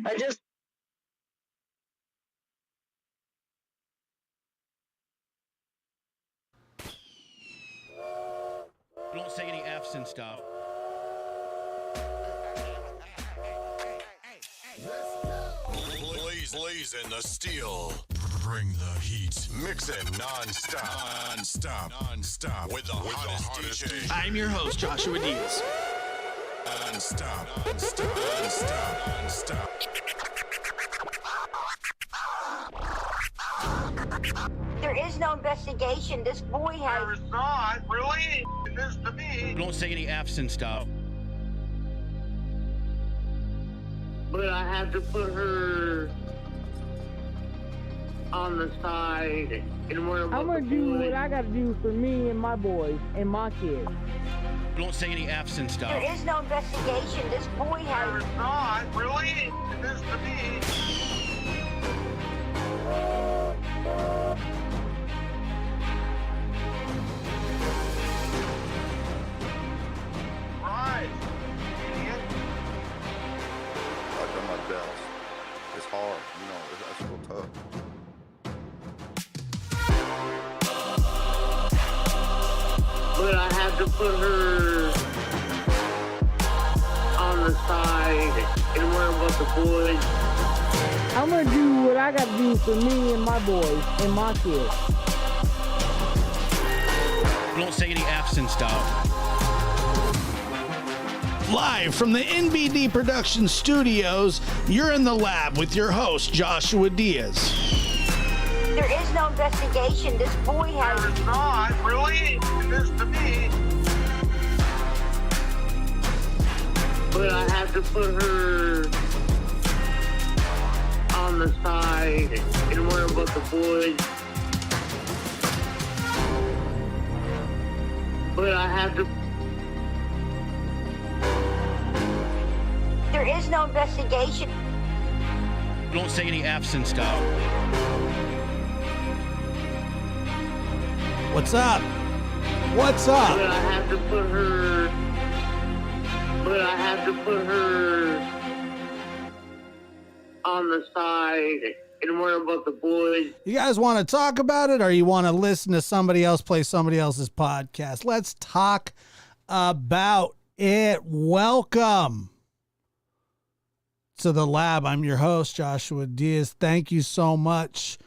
I just Don't say any F's and stuff. Blazing the steel. Bring the heat. Mixing non-stop. With the hottest DJ. I'm your host, Joshua Diaz. Non-stop. There is no investigation. This boy has. There is not really this to me. Don't say any F's and stuff. But I have to put her on the side and worry about I'm gonna the do boys. what I gotta do for me and my boys and my kids. Don't say any F's and stuff. There is no investigation. This boy There has. is not really this to me. Right, idiot. I've done my best. It's hard, that's real tough. But I have to put her on the side and worry about the boys. I'm gonna do what I gotta do for me and my boys and my kids. Don't say any F's and stuff. Live from the NBD Production Studios, you're in the lab with your host, Joshua Diaz. There is no investigation. This boy has. There is not really this to me. But I have to put her on the side and worry about the boys. But I have to. There is no investigation. Don't say any F's and stuff. What's up? What's But up? I have to put her. But I have to put her on the side and worry about the boys. You guys want to talk about it, or you want to listen to somebody else play somebody else's podcast? Let's talk about it. Welcome to the lab. I'm your host, Joshua Diaz. Thank you so much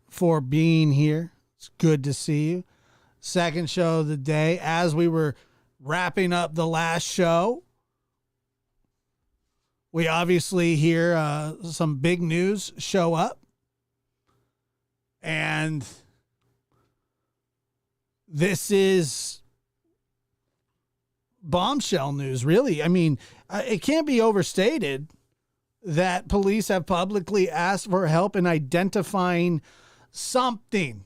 for being here. It's good to see you. Second show of the day. As we were wrapping up the last show, we obviously hear some big news show up. And this is bombshell news, really. I mean, it can't be overstated that police have publicly asked for help in identifying something,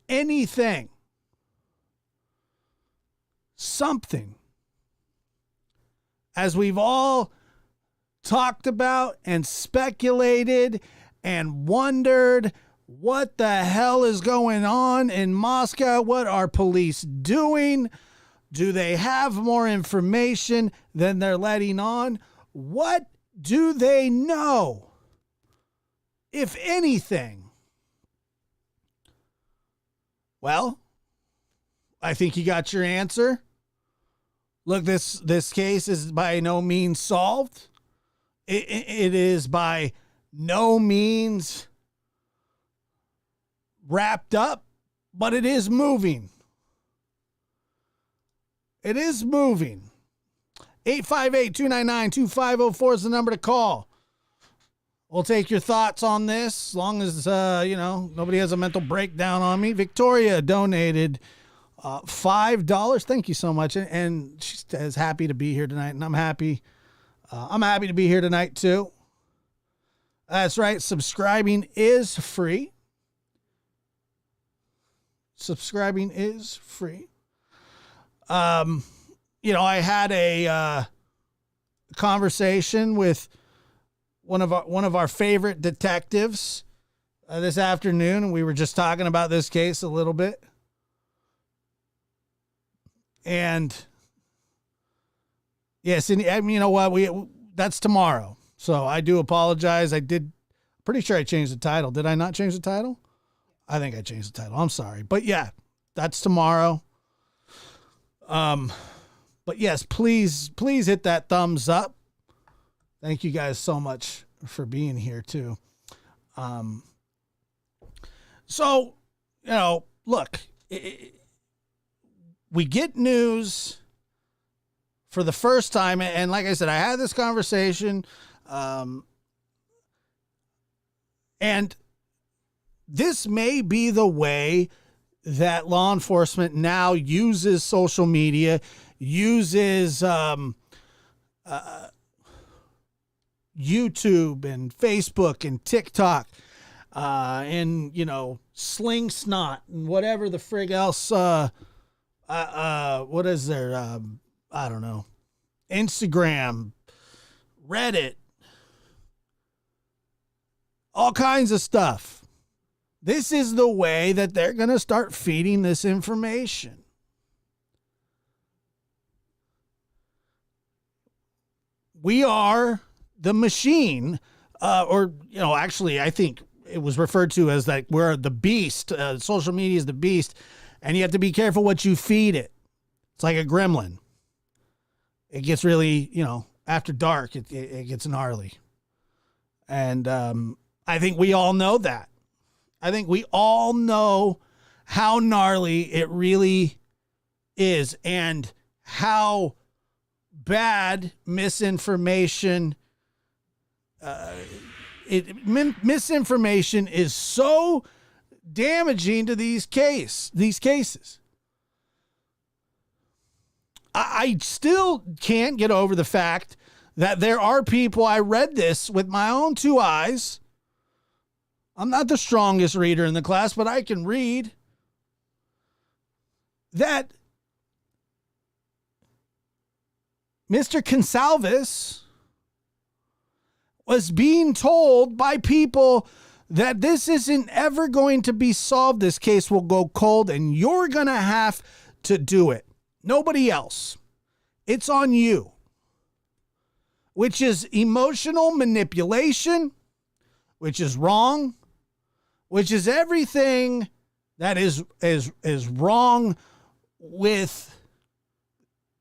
anything, something. As we've all talked about and speculated and wondered what the hell is going on in Moscow. What are police doing? Do they have more information than they're letting on? What do they know, if anything? Well, I think you got your answer. Look, this case is by no means solved. It is by no means wrapped up, but it is moving. It is moving. 858-299-2504 is the number to call. We'll take your thoughts on this as long as, nobody has a mental breakdown on me. Victoria donated $5. Thank you so much. And she is happy to be here tonight, and I'm happy. I'm happy to be here tonight, too. That's right. Subscribing is free. Subscribing is free. I had a conversation with one of our favorite detectives this afternoon, and we were just talking about this case a little bit. And Yes, and I mean, you know what? That's tomorrow. So I do apologize. Pretty sure I changed the title. Did I not change the title? I think I changed the title. I'm sorry. But yeah, that's tomorrow. But yes, please hit that thumbs up. Thank you guys so much for being here too. So, you know, look, we get news for the first time. And like I said, I had this conversation, and this may be the way that law enforcement now uses social media, uses YouTube and Facebook and TikTok, and, you know, Sling Snot and whatever the frig else, what is there? I don't know. Instagram, Reddit, all kinds of stuff. This is the way that they're going to start feeding this information. We are the machine, or, you know, actually, I think it was referred to as like we're the beast. Social media is the beast, and you have to be careful what you feed it. It's like a gremlin. It gets really, you know, after dark, it gets gnarly. And I think we all know that. I think we all know how gnarly it really is and how bad misinformation misinformation is so damaging to these cases. I still can't get over the fact that there are people, I read this with my own two eyes. I'm not the strongest reader in the class, but I can read. That Mr. Consalvis was being told by people that this isn't ever going to be solved. This case will go cold and you're going to have to do it. Nobody else. It's on you. Which is emotional manipulation, which is wrong, which is everything that is wrong with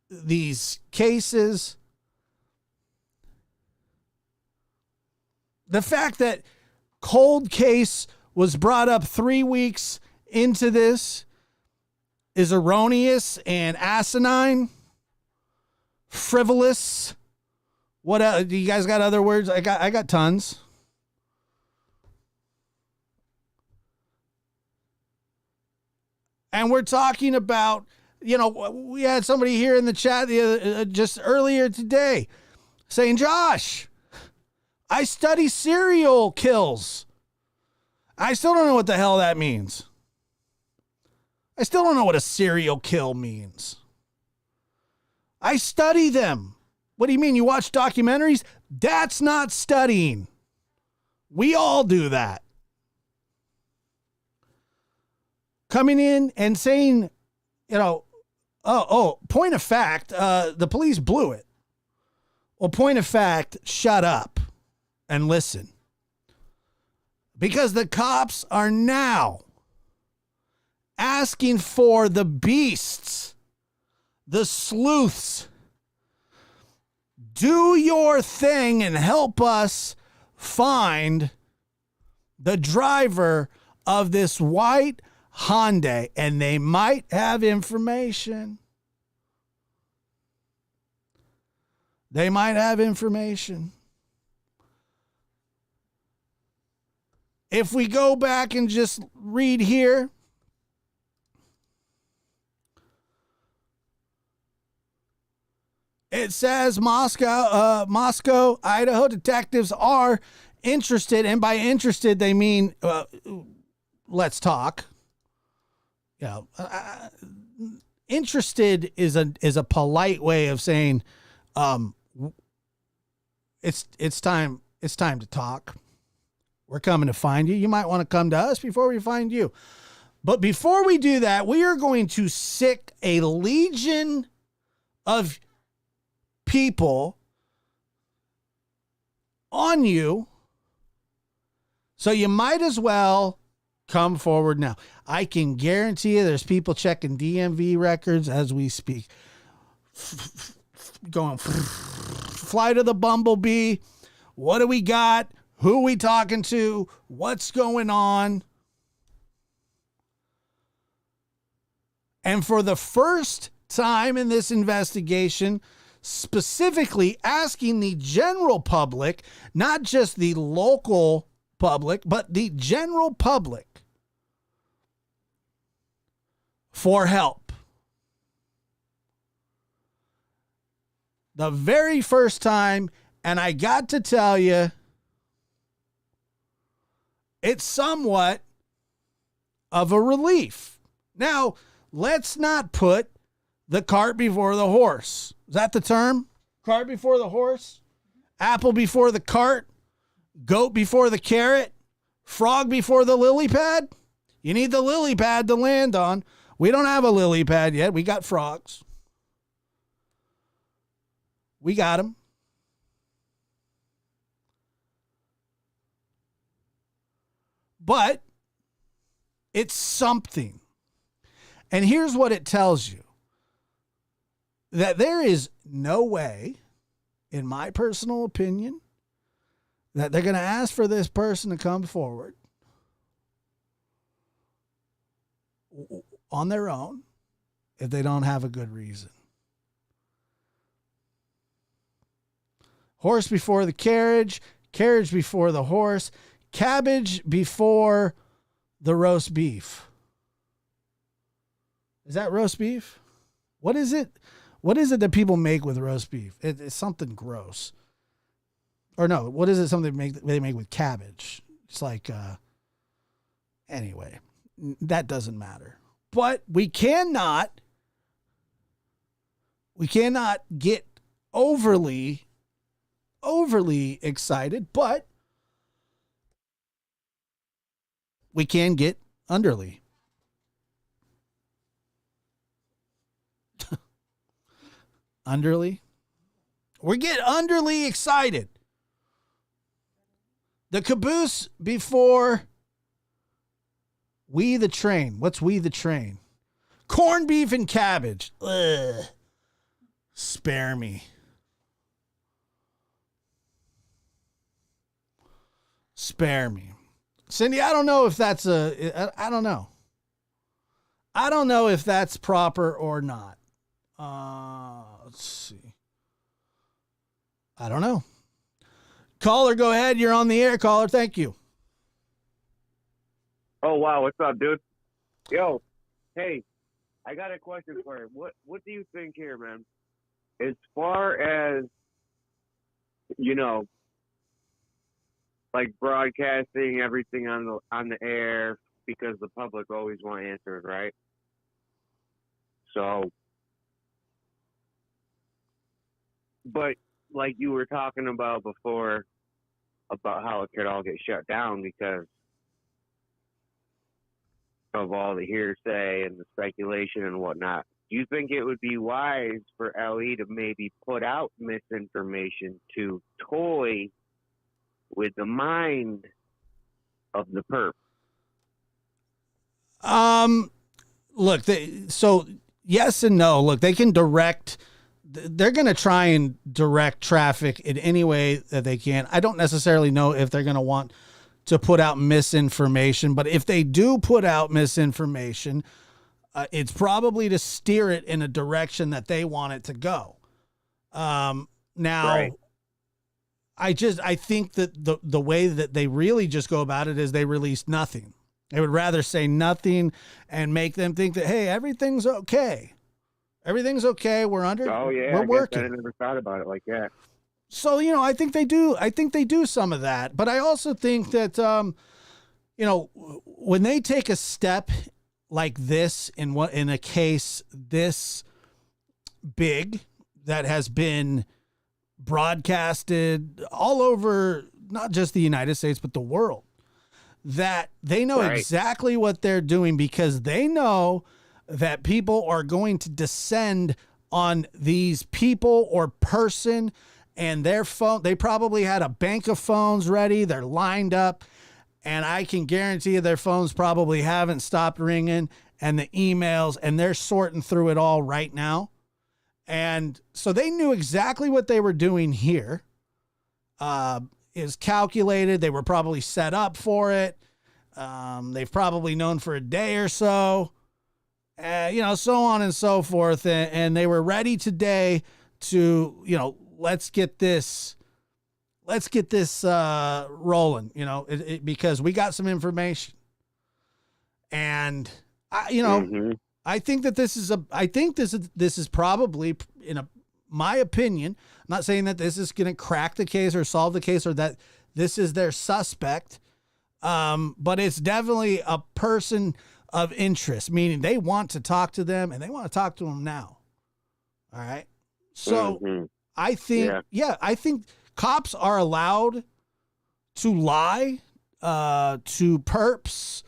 these cases. The fact that cold case was brought up 3 weeks into this is erroneous and asinine, frivolous. What else? Do you guys got other words? I got tons. And we're talking about, you know, we had somebody here in the chat just earlier today saying, Josh, I study serial kills. I still don't know what the hell that means. I still don't know what a serial kill means. I study them. What do you mean? You watch documentaries? That's not studying. We all do that. Coming in and saying, you know, point of fact, the police blew it. Well, point of fact, shut up and listen. Because the cops are now asking for the beasts, the sleuths. Do your thing and help us find the driver of this white Hyundai, and they might have information. They might have information. If we go back and just read here, it says Moscow, Idaho detectives are interested, and by interested they mean let's talk. Yeah, interested is a polite way of saying it's time to talk. We're coming to find you. You might want to come to us before we find you. But before we do that, we are going to sick a legion of people on you. So you might as well come forward now. I can guarantee you there's people checking DMV records as we speak. Going, fly to the bumblebee. What do we got? Who are we talking to? What's going on? And for the first time in this investigation, specifically asking the general public, not just the local public, but the general public for help. The very first time, and I got to tell you, it's somewhat of a relief. Now, let's not put the cart before the horse. Is that the term? Cart before the horse? Apple before the cart? Goat before the carrot? Frog before the lily pad? You need the lily pad to land on. We don't have a lily pad yet. We got frogs. We got them. But it's something. And here's what it tells you. That there is no way, in my personal opinion, that they're going to ask for this person to come forward on their own if they don't have a good reason. Horse before the carriage, carriage before the horse, cabbage before the roast beef. Is that roast beef? What is it? What is it that people make with roast beef? It's something gross. Or no, what is it? Something they make with cabbage. It's like, anyway, that doesn't matter. But we cannot get overly excited, but we can get underly. Underly? We get underly excited. The caboose before we the train. What's we the train? Corned beef and cabbage. Ugh. Spare me. Spare me. Cindy, I don't know if that's I don't know. I don't know if that's proper or not. Let's see. I don't know. Caller, go ahead. You're on the air, caller. Thank you. Oh, wow. What's up, dude? Yo, hey, I got a question for you. What do you think here, man? As far as, you know, like broadcasting everything on the air because the public always want answers, right? So, but like you were talking about before, about how it could all get shut down because of all the hearsay and the speculation and whatnot. Do you think it would be wise for LE to maybe put out misinformation to toy with the mind of the perp? Look, so yes and no. Look, they can direct. They're going to try and direct traffic in any way that they can. I don't necessarily know if they're going to want to put out misinformation, but if they do put out misinformation, it's probably to steer it in a direction that they want it to go. Now, right. I think that the way that they really just go about it is they release nothing. They would rather say nothing and make them think that, hey, everything's okay. Everything's okay. We're under. Oh yeah, we're working. I never thought about it like that. So I think they do. I think they do some of that, but I also think that when they take a step like this in a case this big that has been broadcasted all over, not just the United States but the world, that they know right. exactly what they're doing because they know that people are going to descend on these people or person and their phone. They probably had a bank of phones ready. They're lined up, and I can guarantee you their phones probably haven't stopped ringing, and the emails, and they're sorting through it all right now. And so they knew exactly what they were doing here. Is calculated. They were probably set up for it. They've probably known for a day or so, so on and so forth. And they were ready today to, let's get this rolling, because we got some information. And I think that this is probably, my opinion, I'm not saying that this is going to crack the case or solve the case or that this is their suspect. But it's definitely a person of interest, meaning they want to talk to them and they want to talk to them now. All right. So I think, I think cops are allowed to lie, to perps,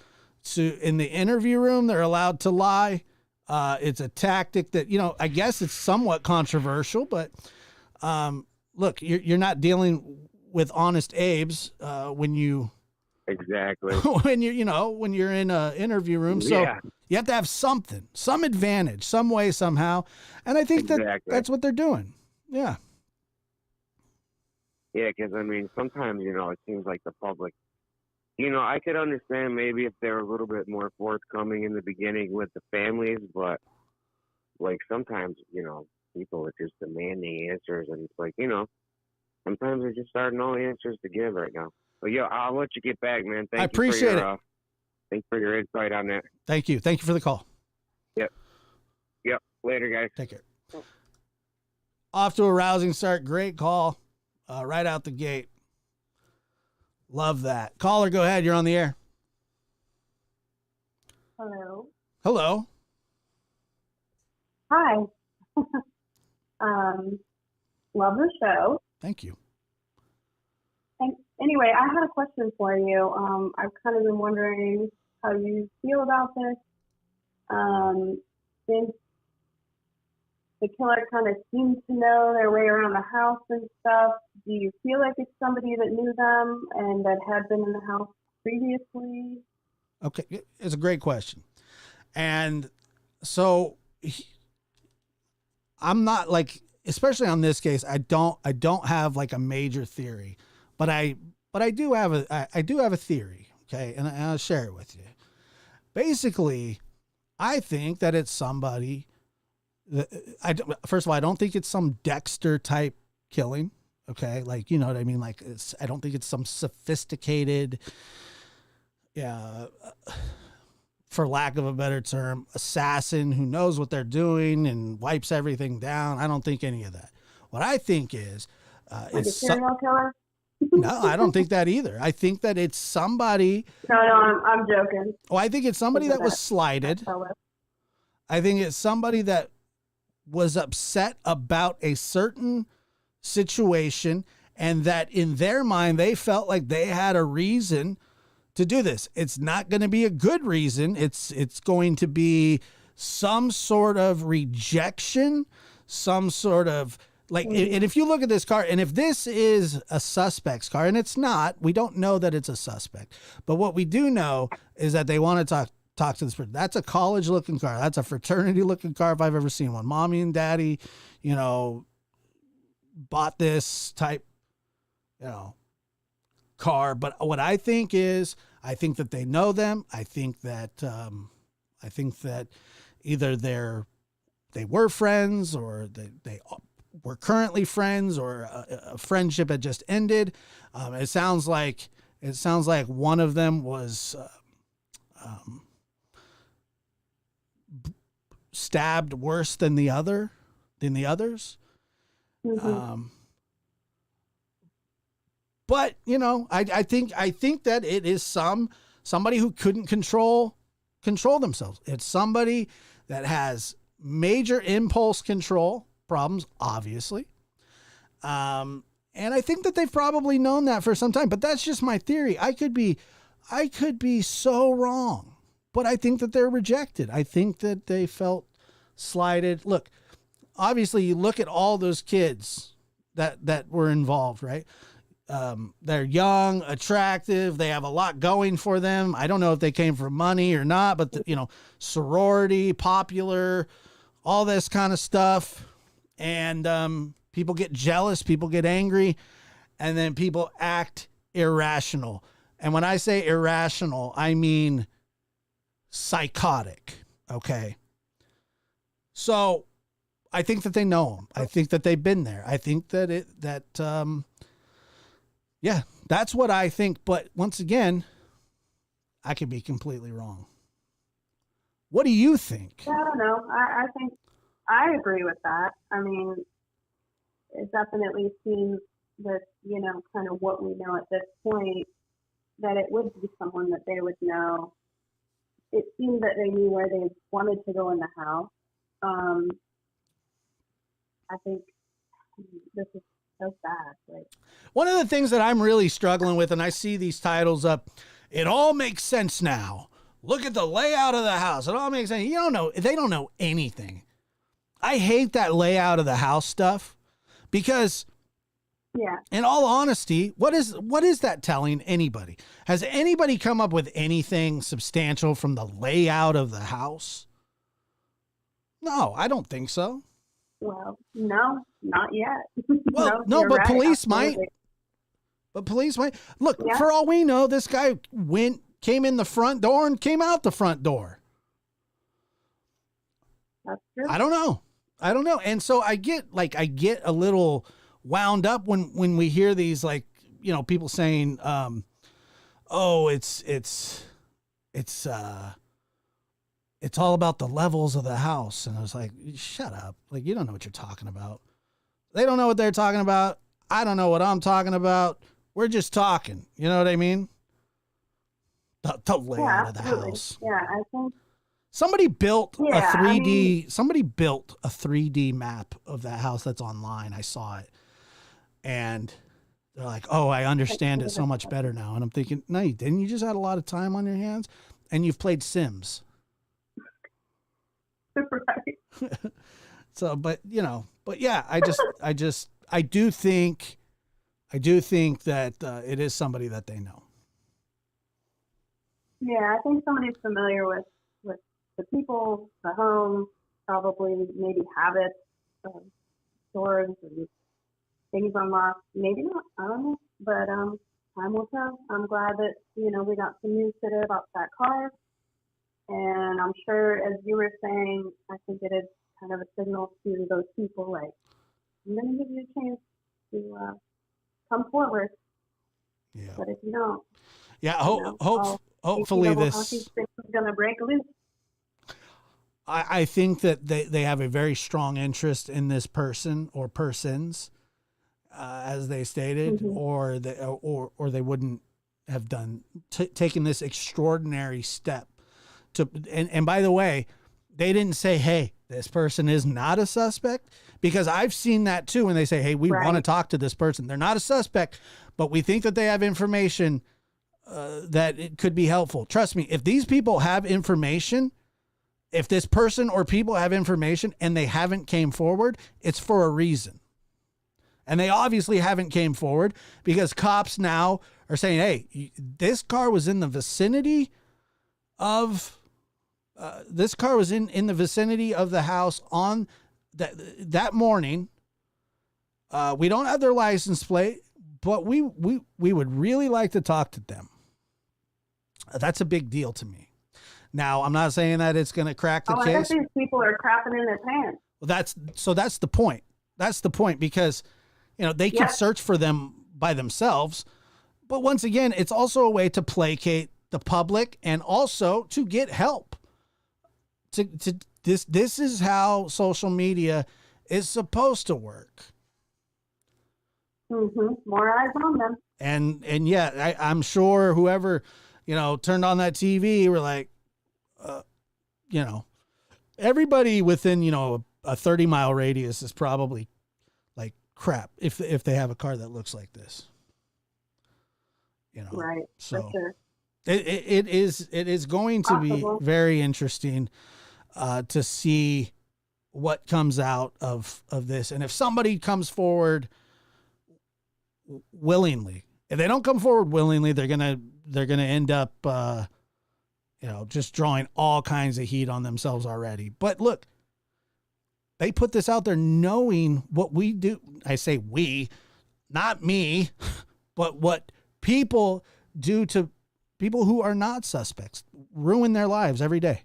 in the interview room. They're allowed to lie. It's a tactic that, I guess it's somewhat controversial, but, look, you're not dealing with honest Abes, when you, exactly, when you're in a interview room. So you have to have some advantage, some way, somehow. And I think that's what they're doing. Yeah. Yeah. Cause sometimes, it seems like the public, I could understand maybe if they were a little bit more forthcoming in the beginning with the families, but like sometimes, people are just demanding answers, and it's like, sometimes they're just starting all the answers to give right now. But I'll let you get back, man. I appreciate it. Thanks for your insight on that. Thank you. Thank you for the call. Yep. Later, guys. Take care. Off to a rousing start. Great call. Right out the gate. Love that. Caller, go ahead. You're on the air. Hello. Hello. Hi. Love the show. Thank you. And anyway, I had a question for you. I've kind of been wondering how you feel about this. Since the killer kind of seems to know their way around the house and stuff, do you feel like it's somebody that knew them and that had been in the house previously? Okay, it's a great question. And so I'm not like, especially on this case, I don't have like a major theory, but I do have a theory. Okay. And I'll share it with you. Basically, I think that it's somebody first of all, I don't think it's some Dexter type killing. Okay. Like, you know what I mean? Like I don't think it's some sophisticated, for lack of a better term, assassin who knows what they're doing and wipes everything down. I don't think any of that. What I think is, like a serial killer? No, I don't think that either. I think that it's somebody. No, I'm joking. Oh, I think it's somebody that was slighted. I think it's somebody that was upset about a certain situation and that in their mind, they felt like they had a reason to do this. It's not going to be a good reason. It's going to be some sort of rejection, some sort of like, and if you look at this car, and if this is a suspect's car, and it's not, we don't know that it's a suspect, but what we do know is that they want to talk to this person. That's a college looking car. That's a fraternity looking car if I've ever seen one. Mommy and daddy, bought this type, car. But what I think is, I think that they know them. I think that either they were friends or they were currently friends or a friendship had just ended. It sounds like one of them was, stabbed worse than the others. Mm-hmm. But I think that it is somebody who couldn't control themselves. It's somebody that has major impulse control problems, obviously. And I think that they've probably known that for some time, but that's just my theory. I could be so wrong, but I think that they're rejected. I think that they felt slighted. Look, obviously you look at all those kids that were involved, right? They're young, attractive. They have a lot going for them. I don't know if they came for money or not, but sorority, popular, all this kind of stuff. And people get jealous, people get angry, and then people act irrational. And when I say irrational, I mean psychotic. Okay. So I think that they know him. I think that they've been there. I think that yeah, that's what I think. But once again, I could be completely wrong. What do you think? I don't know. I think I agree with that. I mean, it definitely seems that, kind of what we know at this point, that it would be someone that they would know. It seemed that they knew where they wanted to go in the house. I think this is so sad. Like, one of the things that I'm really struggling with, and I see these titles up, it all makes sense now. Look at the layout of the house. It all makes sense. You don't know. They don't know anything. I hate that layout of the house stuff because, yeah, in all honesty, what is that telling anybody? Has anybody come up with anything substantial from the layout of the house? No, I don't think so. Well, no, not yet. Well, no, but right, police absolutely. might. But police might. Look, Yeah. for all we know, this guy came in the front door and came out the front door. That's true. I don't know. And so I get a little wound up when we hear these, people saying, oh, it's all about the levels of the house. And I was like, shut up. Like, you don't know what you're talking about. They don't know what they're talking about. I don't know what I'm talking about. We're just talking. You know what I mean? The layout of the absolutely. house. Yeah, I think. Somebody built a Yeah, 3D. Somebody built a 3D map of that house that's online. I saw it, and they're like, "Oh, I understand it so much better now." And I'm thinking, "No, you didn't. You just had a lot of time on your hands, and you've played Sims." Right. So, but yeah, I do think that it is somebody that they know. Yeah, I think somebody's familiar with the people, the home, probably maybe habits, stores, and things unlocked. Maybe not. I don't know. But time will tell. I'm glad that we got some news today about that car, and I'm sure, as you were saying, I think it is kind of a signal to those people, like, I'm going to give you a chance to come forward. Yeah. But if you don't, Yeah. Hopefully this is going to break loose. I think that they have a very strong interest in this person or persons, as they stated, Mm-hmm. or they wouldn't have taken this extraordinary step to. And by the way, they didn't say, "Hey, this person is not a suspect," because I've seen that too. When they say, "Hey, we want to talk to this person. They're not a suspect, but we think that they have information that it could be helpful." Trust me, if these people have information. If this person or people have information and they haven't came forward, it's for a reason. And they obviously haven't came forward because cops now are saying, hey, this car was in the vicinity of the house on that morning. We don't have their license plate, but we would really like to talk to them. That's a big deal to me. Now, I'm not saying that it's going to crack the case. I guess these people are crapping in their pants. Well, that's the point. That's the point because, they can search for them by themselves. But once again, it's also a way to placate the public and also to get help. This is how social media is supposed to work. Mm-hmm. More eyes on them. And yeah, I'm sure whoever, turned on that TV were like, everybody within, a 30-mile radius is probably like crap if they have a car that looks like this. Right. So for sure. It is going to be very interesting to see what comes out of this. And if somebody comes forward willingly, if they don't come forward willingly, they're gonna end up just drawing all kinds of heat on themselves already. But look, they put this out there knowing what we do. I say we, not me, but what people do to people who are not suspects, ruin their lives every day.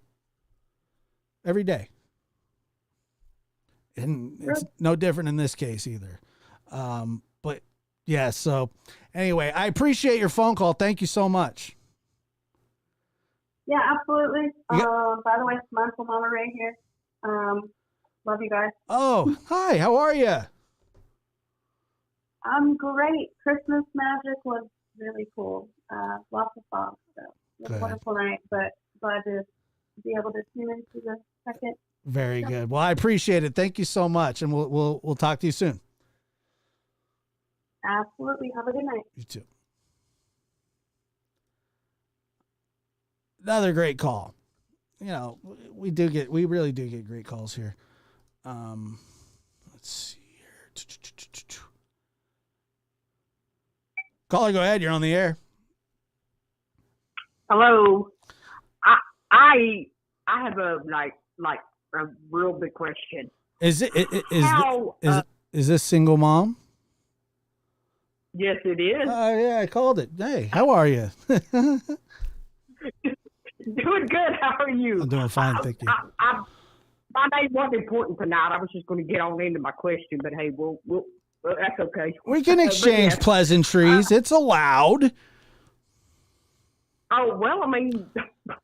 Every day. And it's no different in this case either. But yeah, so anyway, I appreciate your phone call. Thank you so much. Yeah, absolutely. By the way, Mindful Mama Ray here. Love you guys. Oh, hi. How are you? I'm great. Christmas magic was really cool. Lots of fun. So it was a wonderful night, but glad to be able to tune into the second. Very good. Well, I appreciate it. Thank you so much, and we'll talk to you soon. Absolutely. Have a good night. You too. Another great call. We really do get great calls here. Let's see here. Caller, go ahead. You're on the air. Hello. I have a a real big question. Is this single mom? Yes, it is. Yeah, I called it. Hey, how are you? Doing good. How are you? I'm doing fine, thank you. My name wasn't important tonight. I was just going to get on into my question, but hey, we'll that's okay. We can exchange pleasantries. It's allowed. Oh, well, I mean,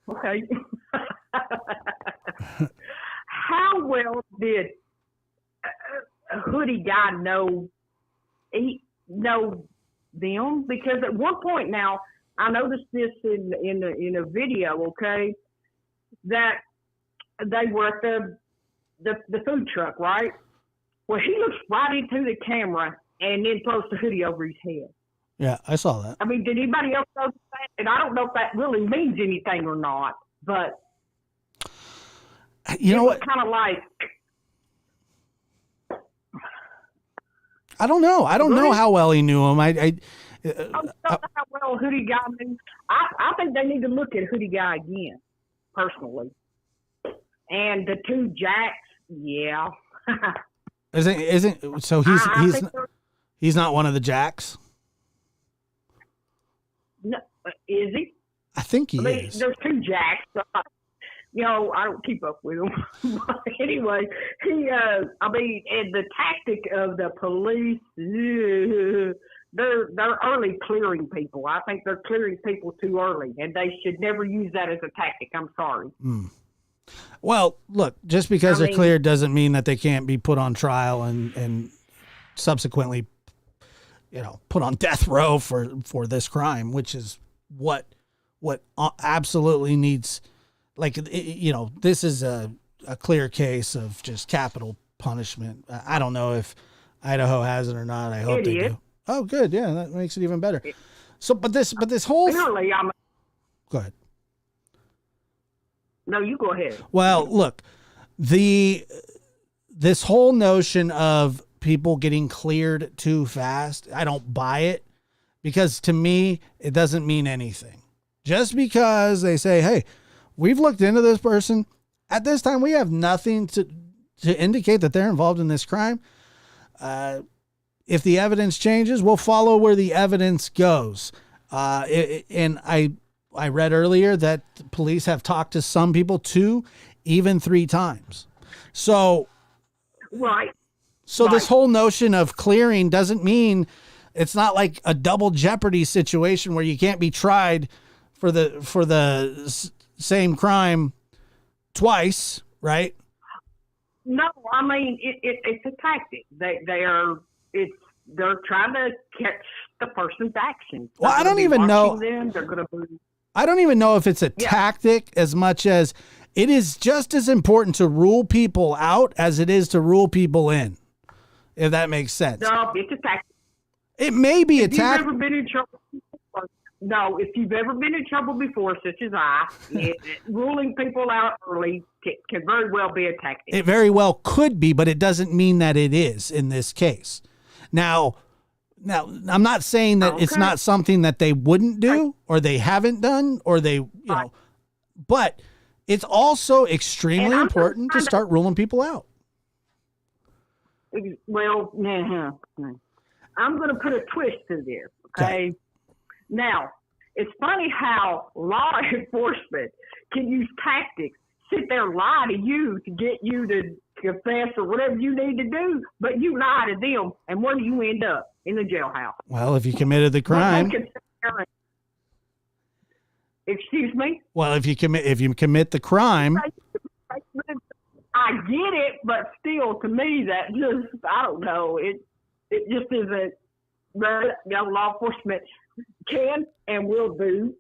okay. How well did a hoodie guy know them? Because at one point now, I noticed this in a video, okay, that they were at the food truck, right? Well, he looks right into the camera and then throws the hoodie over his head. Yeah, I saw that. I mean, did anybody else notice that? And I don't know if that really means anything or not, but you know what? Kind of like, I don't know. I don't know how well he knew him. I don't know how well Hoodie Guy knew. I think they need to look at Hoodie Guy again, personally. And the two Jacks, yeah. Isn't so? He's not one of the Jacks. No, is he? I think he is. There's two Jacks. I don't keep up with them. But anyway, and the tactic of the police, they're early clearing people. I think they're clearing people too early, and they should never use that as a tactic. I'm sorry. Well, look, just because they're cleared doesn't mean that they can't be put on trial and subsequently, put on death row for this crime, which is what absolutely needs. This is a clear case of just capital punishment. I don't know if Idaho has it or not. I hope they do. Oh, good. Yeah, that makes it even better. So, but this whole. Clearly, Go ahead. No, you go ahead. Well, look, this whole notion of people getting cleared too fast, I don't buy it, because to me, it doesn't mean anything. Just because they say, hey, we've looked into this person, at this time we have nothing to indicate that they're involved in this crime. If the evidence changes, we'll follow where the evidence goes. And I read earlier that the police have talked to some people 2, even 3 times. So, right. So this whole notion of clearing doesn't mean it's not like a double jeopardy situation where you can't be tried for the same crime twice, right? No, I mean it's a tactic. They're trying to catch the person's actions. Well, I don't even know. They're going to be. I don't even know if it's a tactic as much as it is just as important to rule people out as it is to rule people in, if that makes sense. No, it's a tactic. It may be a tactic. You've never been in trouble. no, if you've ever been in trouble before, such as I, ruling people out early can very well be a tactic. It very well could be, but it doesn't mean that it is in this case. Now, I'm not saying that it's not something that they wouldn't do or they haven't done or they, but it's also extremely important to start ruling people out. Well, I'm going to put a twist to this, okay? Now, it's funny how law enforcement can use tactics, sit there and lie to you to get you to confess or whatever you need to do, but you lie to them, and where do you end up? In the jailhouse. Well, if you committed the crime. Excuse me? Well, if you commit the crime. I get it, but still, to me, that just, I don't know, it just isn't, law enforcement can and will do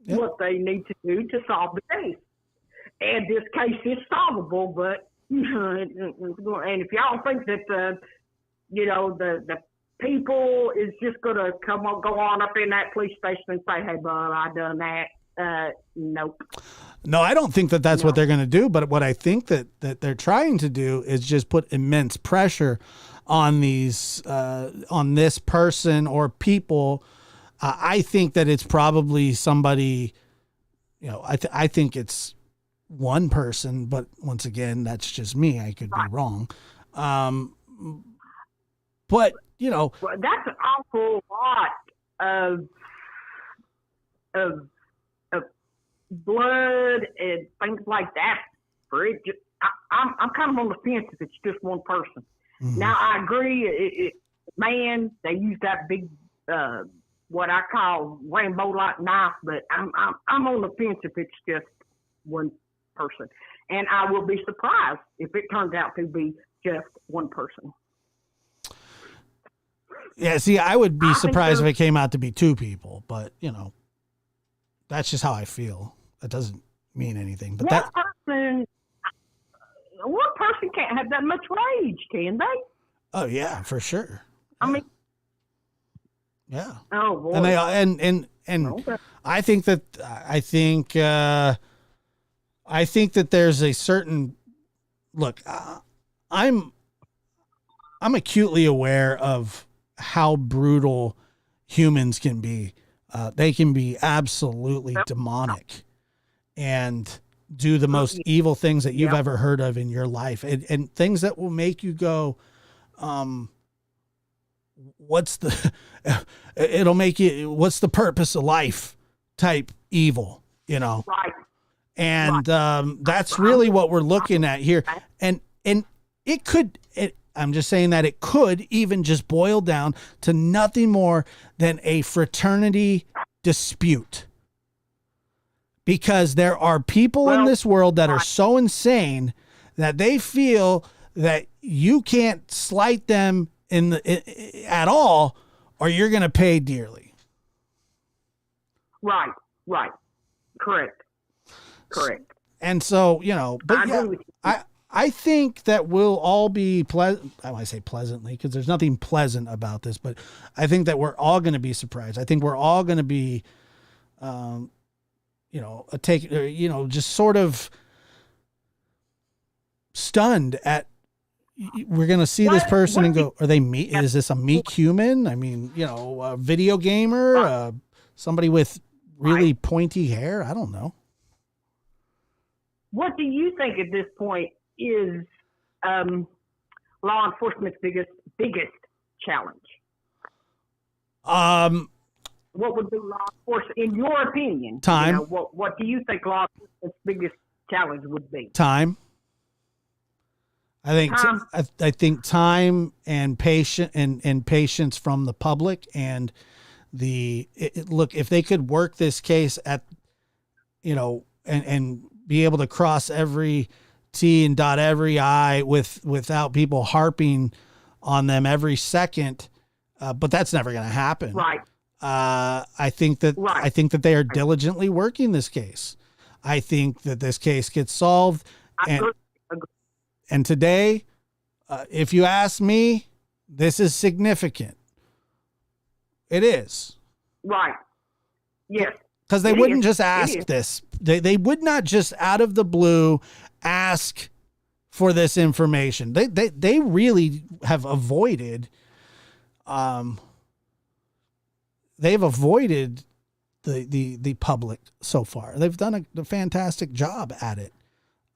what they need to do to solve the case. And this case is solvable, but, and if y'all think that the people is just going to go on up in that police station and say, hey, bud, I done that. Nope. No, I don't think that that's what they're going to do. But what I think that they're trying to do is just put immense pressure on these, on this person or people. I think that it's probably somebody, I think it's one person, but once again, that's just me. I could be wrong. But, well, that's an awful lot of blood and things like that. For it, I'm kind of on the fence if it's just one person. Mm-hmm. Now, I agree. They use that big, what I call rainbow-like knife, but I'm on the fence if it's just one person. And I will be surprised if it turns out to be just one person. Yeah, see, I would be surprised if it came out to be two people, but, that's just how I feel. That doesn't mean anything. But one person can't have that much rage, can they? Oh, yeah, for sure. I mean, yeah. Oh, boy. And okay. I think that there's a certain look. I'm acutely aware of how brutal humans can be. They can be absolutely demonic and do the most evil things that you've ever heard of in your life, and things that will make you go, what's the purpose of life type evil, Right. And that's really what we're looking at here. And it could, I'm just saying that it could even just boil down to nothing more than a fraternity dispute. Because there are people in this world that are so insane that they feel that you can't slight them at all, or you're going to pay dearly. Right. Correct. And so, but I think that we'll all be pleasant. I want to say pleasantly because there's nothing pleasant about this, but I think that we're all going to be surprised. I think we're all going to be, just sort of stunned at. We're going to see this person and go, are they meat? Is this a meek human? I mean, a video gamer, somebody with really pointy hair. I don't know. What do you think at this point is law enforcement's biggest challenge? What would be law enforcement, in your opinion? Time. What do you think law enforcement's biggest challenge would be? Time. I think time and patience from the public, and look, if they could work this case at, and be able to cross every T and dot every I without people harping on them every second. But that's never going to happen. Right. I think that they are diligently working this case. I think that this case gets solved. And today, if you ask me, this is significant. It is. Right. Yes. Because they It wouldn't is. just It ask is. this. They would not just out of the blue ask for this information. They really have avoided they've avoided the public so far. They've done a fantastic job at it.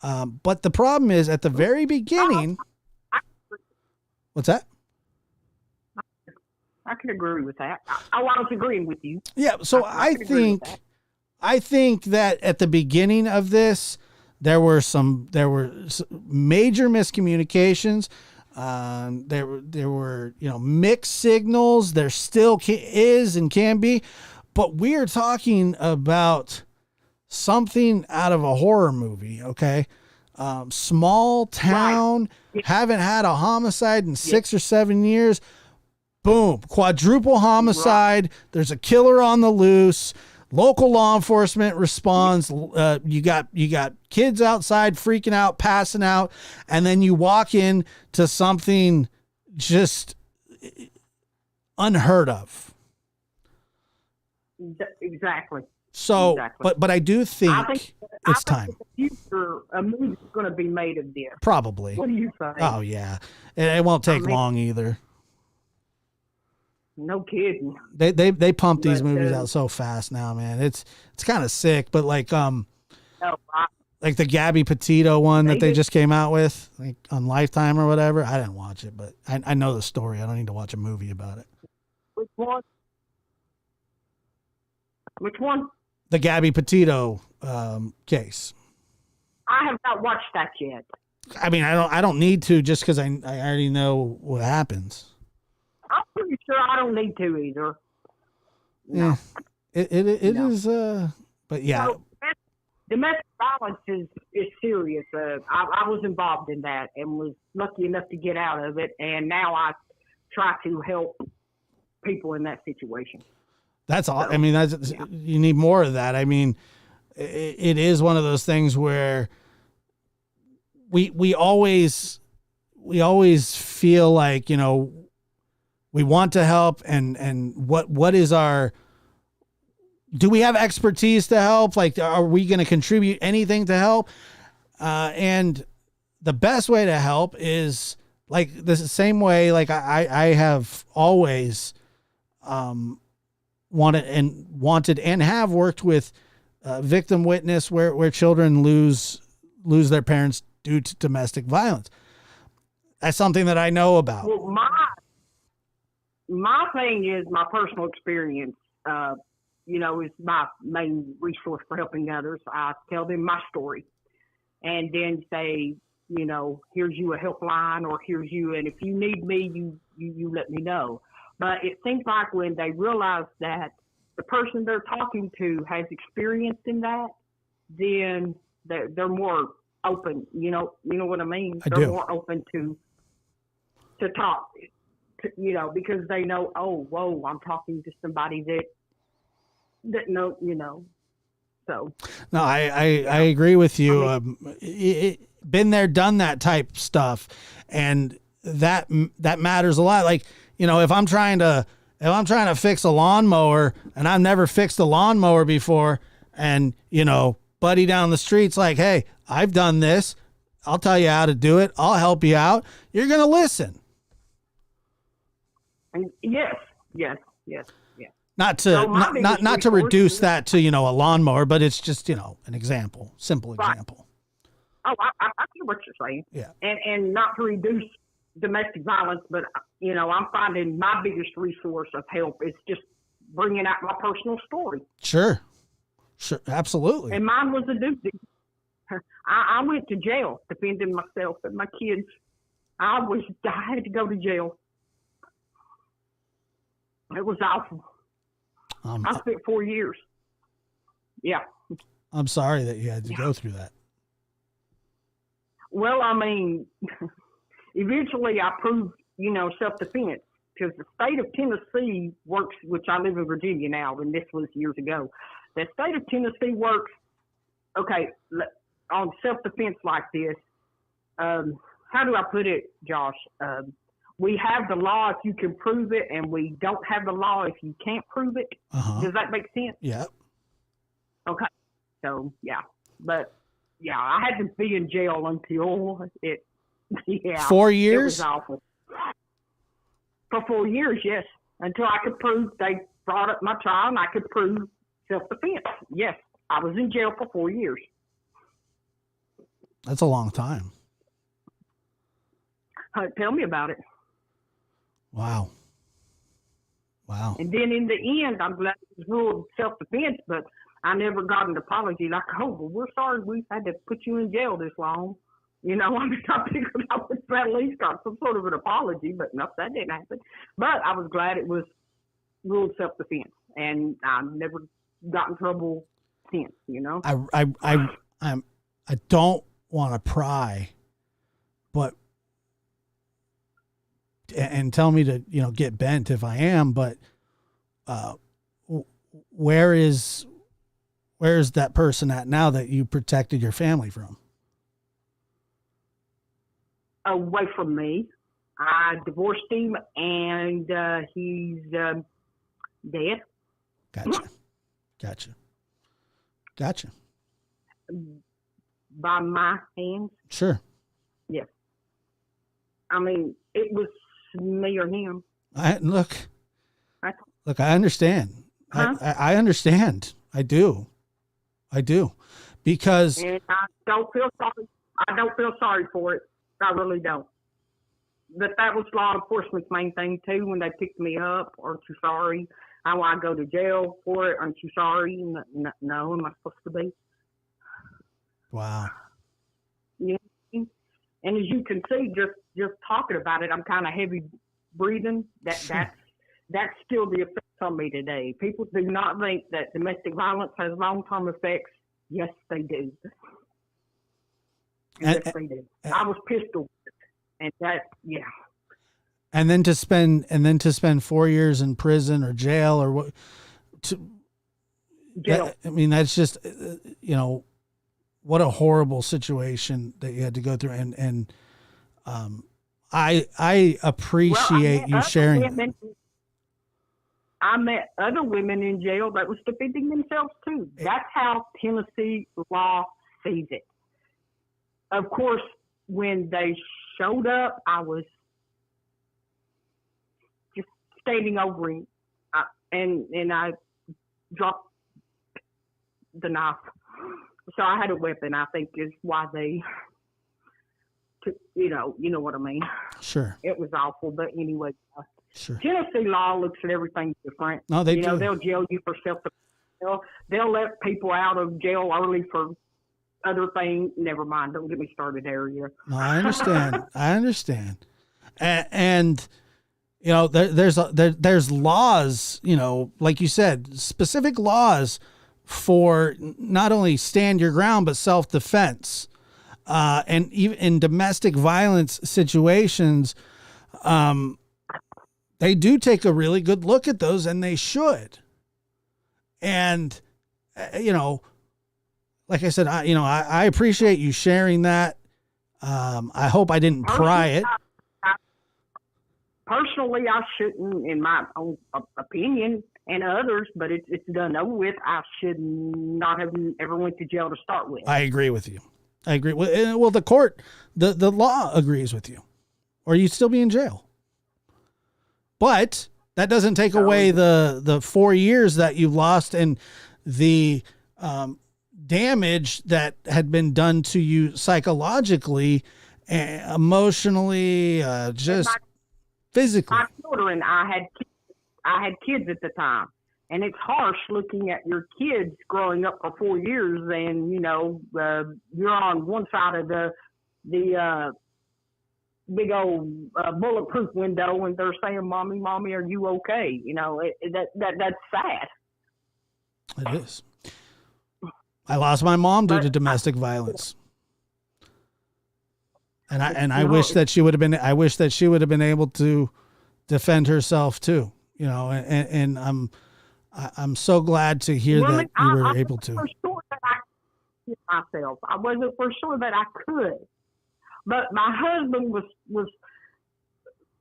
But the problem is at the very beginning. What's that? I can agree with that. I was agreeing with you. Yeah, so I can agree with think that at the beginning of this, there were major miscommunications. There were mixed signals. There still is and can be, but we are talking about something out of a horror movie. Okay, small town, haven't had a homicide in 6 or 7 years. Boom, quadruple homicide. There's a killer on the loose. Local law enforcement responds. You got kids outside freaking out, passing out, and then you walk in to something just unheard of. Exactly. So, Exactly. but I do think it's time. In the future, a movie's going to be made of this. Probably. What do you think? Oh yeah, it won't take long either. No kidding. They pump these But, movies out so fast now, man. It's kind of sick, but like the Gabby Petito one that they just came out with, like on Lifetime or whatever. I didn't watch it, but I know the story. I don't need to watch a movie about it. Which one? Which one? The Gabby Petito case. I have not watched that yet. I mean, I don't need to just because I already know what happens. I'm pretty sure I don't need to either. Yeah, it is. But yeah. So, domestic violence is serious. I was involved in that and was lucky enough to get out of it, and now I try to help people in that situation. That's all. I mean, you need more of that. I mean, it is one of those things where we always feel like, we want to help, and what is our, do we have expertise to help? Like, are we going to contribute anything to help? And the best way to help is like the same way, like I have always, wanted and have worked with victim witness where children lose their parents due to domestic violence. That's something that I know about. Well, my thing is my personal experience, is my main resource for helping others. I tell them my story and then say, here's you a helpline, or here's you, and if you need me, you let me know. But it seems like when they realize that the person they're talking to has experience in that, then they're more open. You know what I mean? They're more open to talk. Because they know, oh, whoa, I'm talking to somebody that know. So. No, I agree with you. Been there, done that type stuff, and that matters a lot. Like, if I'm trying to fix a lawnmower and I've never fixed a lawnmower before, and buddy down the street's like, hey, I've done this. I'll tell you how to do it. I'll help you out. You're gonna listen. Yes. Not to reduce that to a lawnmower, but it's just an example, simple example. Oh, I see what you're saying. Yeah, and not to reduce domestic violence, but I'm finding my biggest resource of help is just bringing out my personal story. Sure, absolutely. And mine was a doozy. I went to jail defending myself and my kids. I had to go to jail. It was awful. I spent 4 years. Yeah. I'm sorry that you had to go through that. Well, I mean, eventually I proved, self-defense, because the state of Tennessee works, which I live in Virginia now, and this was years ago. The state of Tennessee works, on self-defense like this. How do I put it, Josh? We have the law if you can prove it, and we don't have the law if you can't prove it. Uh-huh. Does that make sense? Yeah. Okay. So, yeah. But, yeah, I had to be in jail until it, yeah. 4 It years? was awful. For 4 years, yes. Until I could prove, they brought up my trial and I could prove self-defense. Yes, I was in jail for 4 years. That's a long time. Tell me about it. Wow. Wow. And then in the end, I'm glad it was ruled self-defense, but I never got an apology like, oh, well, we're sorry we've had to put you in jail this long. You know, I mean, I figured I would at least got some sort of an apology, but no, that didn't happen. But I was glad it was ruled self-defense, and I never got in trouble since, you know. I don't want to pry, but and tell me to, get bent if I am, but where is that person at now that you protected your family from? Away from me. I divorced him, and he's dead. Gotcha. By my hands. Sure. Yes. I mean, it was me or him. I understand. Huh? I understand. I do. Because And I don't feel sorry. I don't feel sorry for it. I really don't. But that was law enforcement's main thing too. When they picked me up, aren't you sorry? I want to go to jail for it. Aren't you sorry? No, am I supposed to be? wow. Yeah. And as you can see, just talking about it, I'm kind of heavy breathing. That's still the effects on me today. People do not think that domestic violence has long-term effects. Yes, they do. Yes, they do. I was pistol, and that, yeah. And then to spend 4 years in prison or jail or what? Jail. I mean, that's just, what a horrible situation that you had to go through. And I appreciate you sharing. I met other women in jail that was defending themselves too. That's how Tennessee law sees it. Of course, when they showed up, I was just standing over him, and I dropped the knife. So I had a weapon, I think, is why they took, you know what I mean. Sure. It was awful, but anyway. Sure. Tennessee law looks at everything different. No, they do. They'll jail you for self-defense. They'll let people out of jail early for other things. Never mind. Don't get me started there. No, I understand. And there's laws, like you said, specific laws for not only stand your ground, but self-defense. And even in domestic violence situations, they do take a really good look at those, and they should. And, like I said, I appreciate you sharing that. I hope I didn't pry it. Personally, I shouldn't, in my own opinion, and others, but it's done over with. I should not have ever went to jail to start with. I agree with you. Well, the court, the law agrees with you, or you'd still be in jail. But that doesn't take away the 4 years that you've lost and the damage that had been done to you psychologically, emotionally, physically. My children, I had kids at the time, and it's harsh looking at your kids growing up for 4 years, and you're on one side of the big old bulletproof window, and they're saying, "Mommy, are you okay?" That's sad. It is. I lost my mom due to domestic violence, and I wish that she would have been. I wish that she would have been able to defend herself too. And I'm so glad to hear that you were able to. For sure that I could myself. I wasn't for sure that I could. But my husband was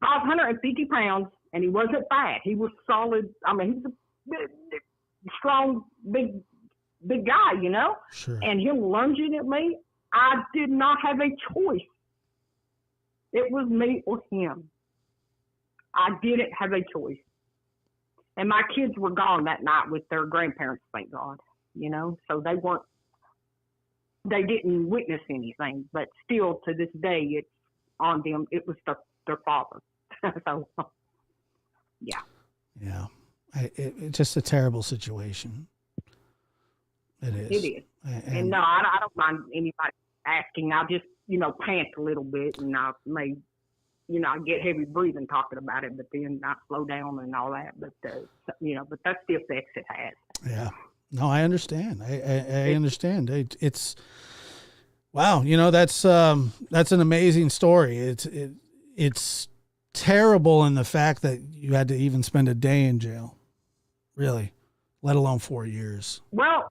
550 pounds, and he wasn't fat. He was solid. I mean, he's a big, strong, big big guy, you know, Sure. and him lunging at me. I did not have a choice. It was me or him. I didn't have a choice. And my kids were gone that night with their grandparents, thank God, you know, so they didn't witness anything, but still to this day, it's on them. It was their father. So, yeah. Yeah. It's just a terrible situation. It is. It is. And no, I don't mind anybody asking. I just, you know, pant a little bit, and I may, you know, I get heavy breathing talking about it, but then I slow down and all that. But, you know, but that's the effects it has. Yeah. No, I understand. I understand. It's wow. You know, that's an amazing story. It's terrible in the fact that you had to even spend a day in jail, really, let alone 4 years. Well,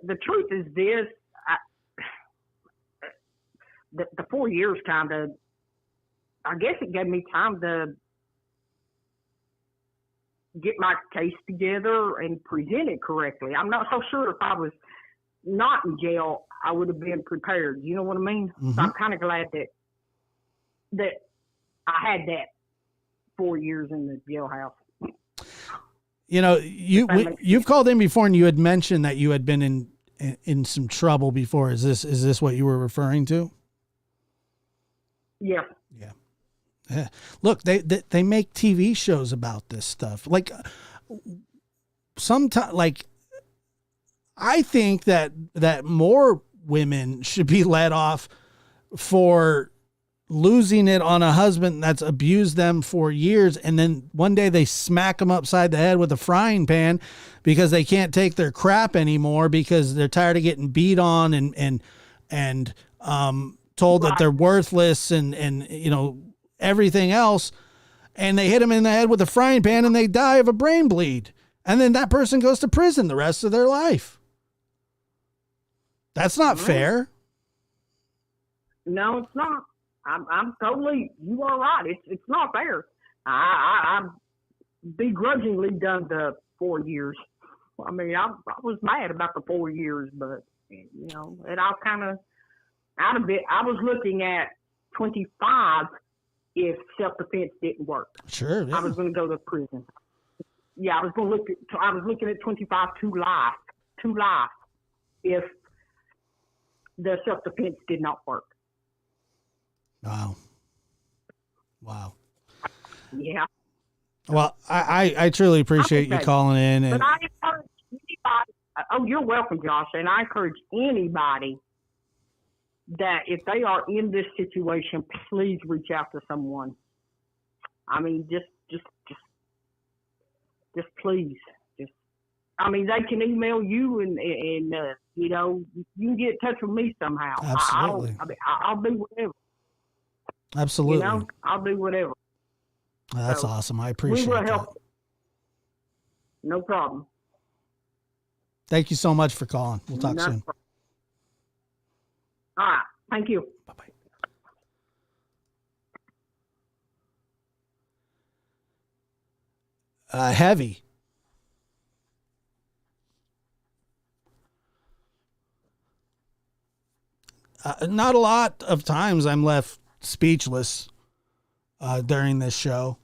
the truth is this: the 4 years kind of, I guess it gave me time to get my case together and present it correctly. I'm not so sure if I was not in jail, I would have been prepared. You know what I mean? Mm-hmm. So I'm kind of glad that I had that 4 years in the jailhouse. You know, you've called in before and you had mentioned that you had been in some trouble before. Is this what you were referring to? Yeah. Yeah. Look, they make TV shows about this stuff. Like sometimes, like I think that more women should be let off for losing it on a husband that's abused them for years, and then one day they smack them upside the head with a frying pan because they can't take their crap anymore because they're tired of getting beat on and told that they're worthless and you know everything else, and they hit them in the head with a frying pan and they die of a brain bleed, and then that person goes to prison the rest of their life. That's not fair. No, it's not. I'm totally. You are right. It's not fair. I begrudgingly done the 4 years. I mean, I was mad about the 4 years, but you know, it all kind of out of it. I was looking at 25 if self-defense didn't work. Sure. Yeah. I was going to go to prison. Yeah, I was looking at 25 to life if the self-defense did not work. Wow. Yeah. Well, I truly appreciate you calling in. And but I encourage anybody. Oh, you're welcome, Josh. And I encourage anybody that if they are in this situation, please reach out to someone. I mean, just please. I mean, they can email you and you know, you can get in touch with me somehow. Absolutely. I'll do whatever. Absolutely. You know, I'll do whatever. That's So, awesome. I appreciate we will that. help. No problem. Thank you so much for calling. We'll talk No soon. problem. All right. Thank you. Bye-bye. Heavy. Not a lot of times I'm left speechless during this show.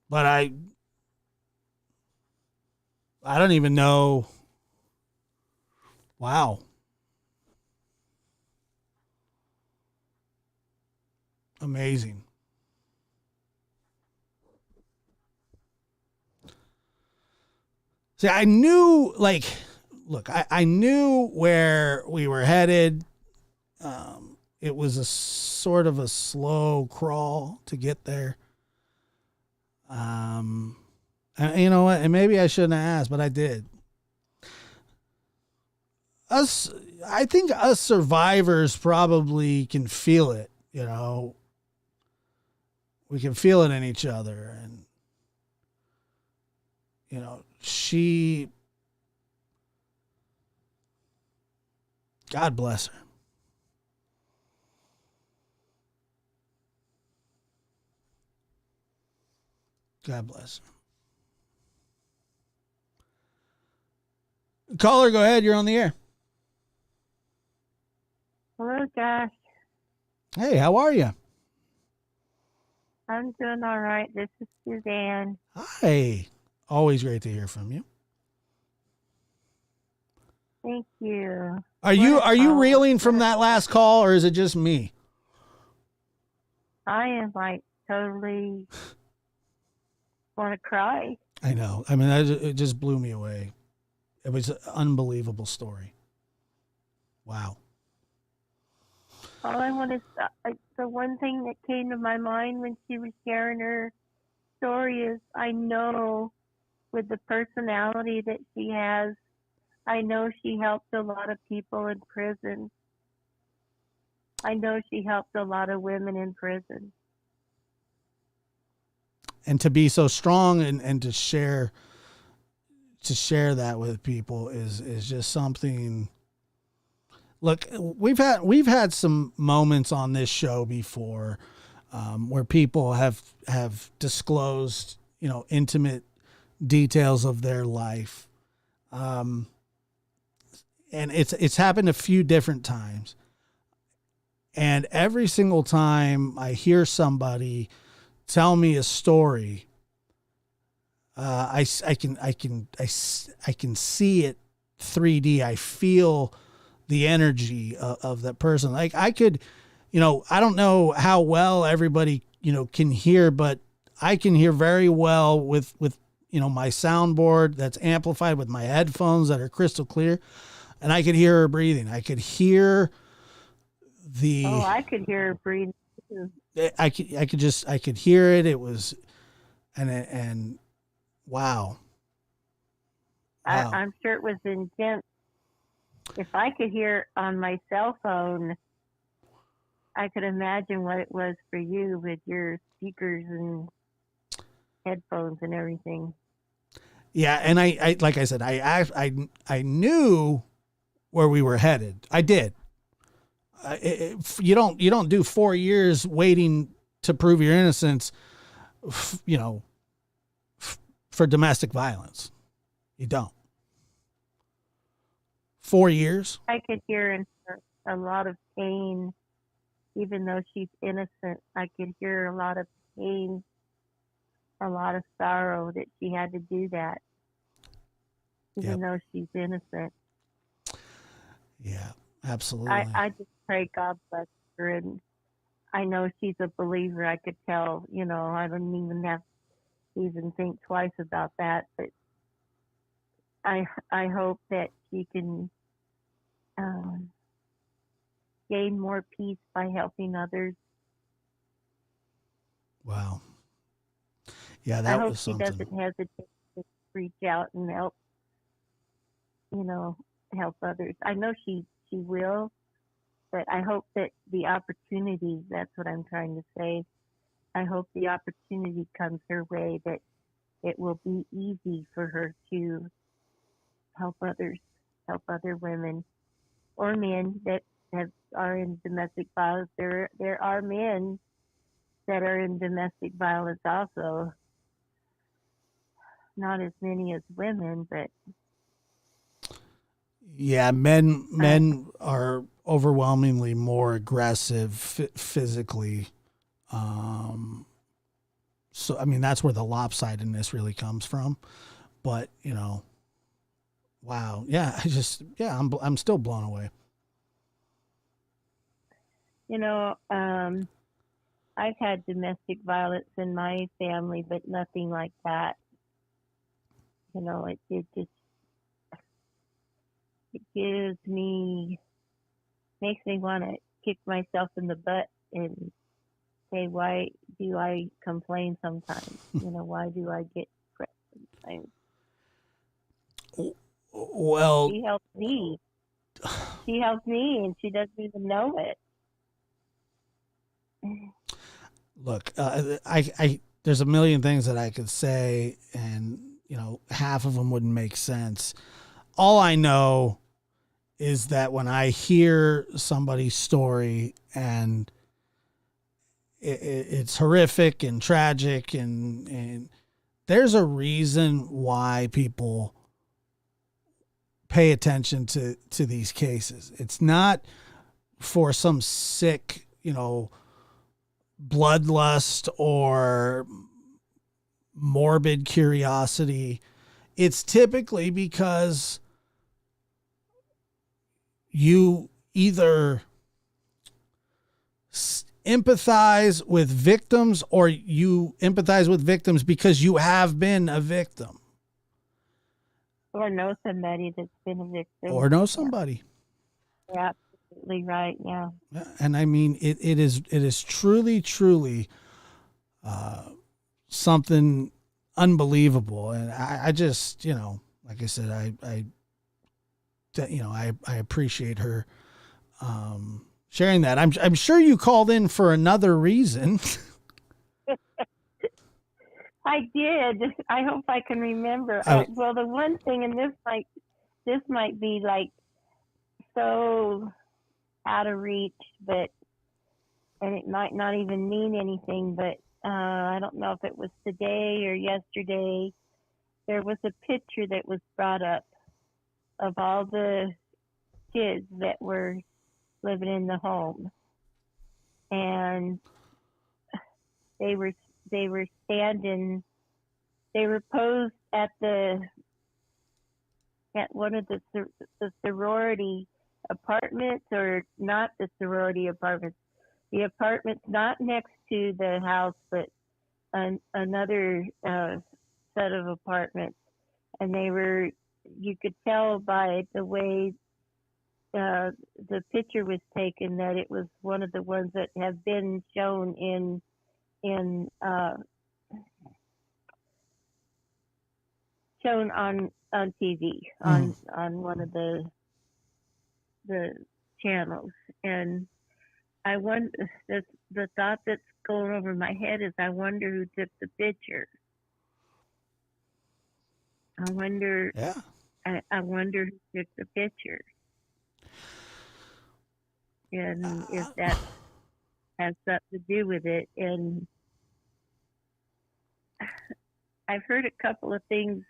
But I don't even know. Wow. Amazing. See, I knew, like, look, I knew where we were headed. It was a sort of a slow crawl to get there. And you know what? And maybe I shouldn't have asked, but I did. I think us survivors probably can feel it, you know. We can feel it in each other. And, you know, God bless her. God bless her. Caller, go ahead. You're on the air. Hello, Josh. Hey, how are you? I'm doing all right. This is Suzanne. Hi. Always great to hear from you. Thank you. Are you reeling from that last call, or is it just me? I am like totally want to cry. I know. I mean, it just blew me away. It was an unbelievable story. Wow. All I want to, the one thing that came to my mind when she was sharing her story is I know with the personality that she has, I know she helped a lot of people in prison. I know she helped a lot of women in prison. And to be so strong and to share that with people is just something. Look, we've had some moments on this show before where people have disclosed, intimate details of their life. And it's happened a few different times. And every single time I hear somebody tell me a story, I can see it 3D. I feel the energy of that person. Like I could, I don't know how well everybody, can hear, but I can hear very well with my soundboard that's amplified with my headphones that are crystal clear. And I could hear her breathing. I could hear I could hear her breathing too. I could hear it. It was, and wow. I'm sure it was intense. If I could hear on my cell phone, I could imagine what it was for you with your speakers and headphones and everything. Yeah, and I like I said, I knew where we were headed. I did. You don't do 4 years waiting to prove your innocence, for domestic violence. You don't. 4 years. I could hear in her a lot of pain, even though she's innocent. I could hear a lot of pain, a lot of sorrow that she had to do that, even though she's innocent. Yeah, absolutely. I just pray God bless her, and I know she's a believer. I could tell, I don't even have to even think twice about that, but I hope that she can gain more peace by helping others. Wow. Yeah, that was something. I hope she doesn't hesitate to reach out and help, help others. I know she will, but I hope that the opportunity, that's what I'm trying to say, I hope the opportunity comes her way, that it will be easy for her to help others, help other women or men that are in domestic violence. There are men that are in domestic violence also. Not as many as women, but yeah, men are overwhelmingly more aggressive physically. So I mean that's where the lopsidedness really comes from. But wow, yeah, I'm still blown away. I've had domestic violence in my family, but nothing like that. It makes me want to kick myself in the butt and say, why do I complain sometimes? Why do I get depressed sometimes? Well, she helped me, and she doesn't even know it. Look, I there's a million things that I could say, and half of them wouldn't make sense. All I know is that when I hear somebody's story and it's horrific and tragic, and there's a reason why people pay attention to these cases. It's not for some sick, bloodlust or morbid curiosity. It's typically because you either empathize with victims or you empathize with victims because you have been a victim. Or know somebody that's been a victim. Or know somebody. Yeah, absolutely right. Yeah. And I mean, it is truly, truly something unbelievable. And I just, like I said, I appreciate her sharing that. I'm sure you called in for another reason. I did. I hope I can remember. Well, the one thing, and this might be like so out of reach, and it might not even mean anything, but I don't know if it was today or yesterday. There was a picture that was brought up of all the kids that were living in the home, and they were standing. They were posed at one of the sorority apartments, or not the sorority apartments. The apartments not next to the house, but another set of apartments, and they were. You could tell by the way the picture was taken that it was one of the ones that have been shown in shown on TV on one of the channels. And I wonder, the thought that's going over my head is, I wonder who took the picture. I wonder. Yeah. I wonder who took the picture, and if that has something to do with it. And I've heard a couple of things,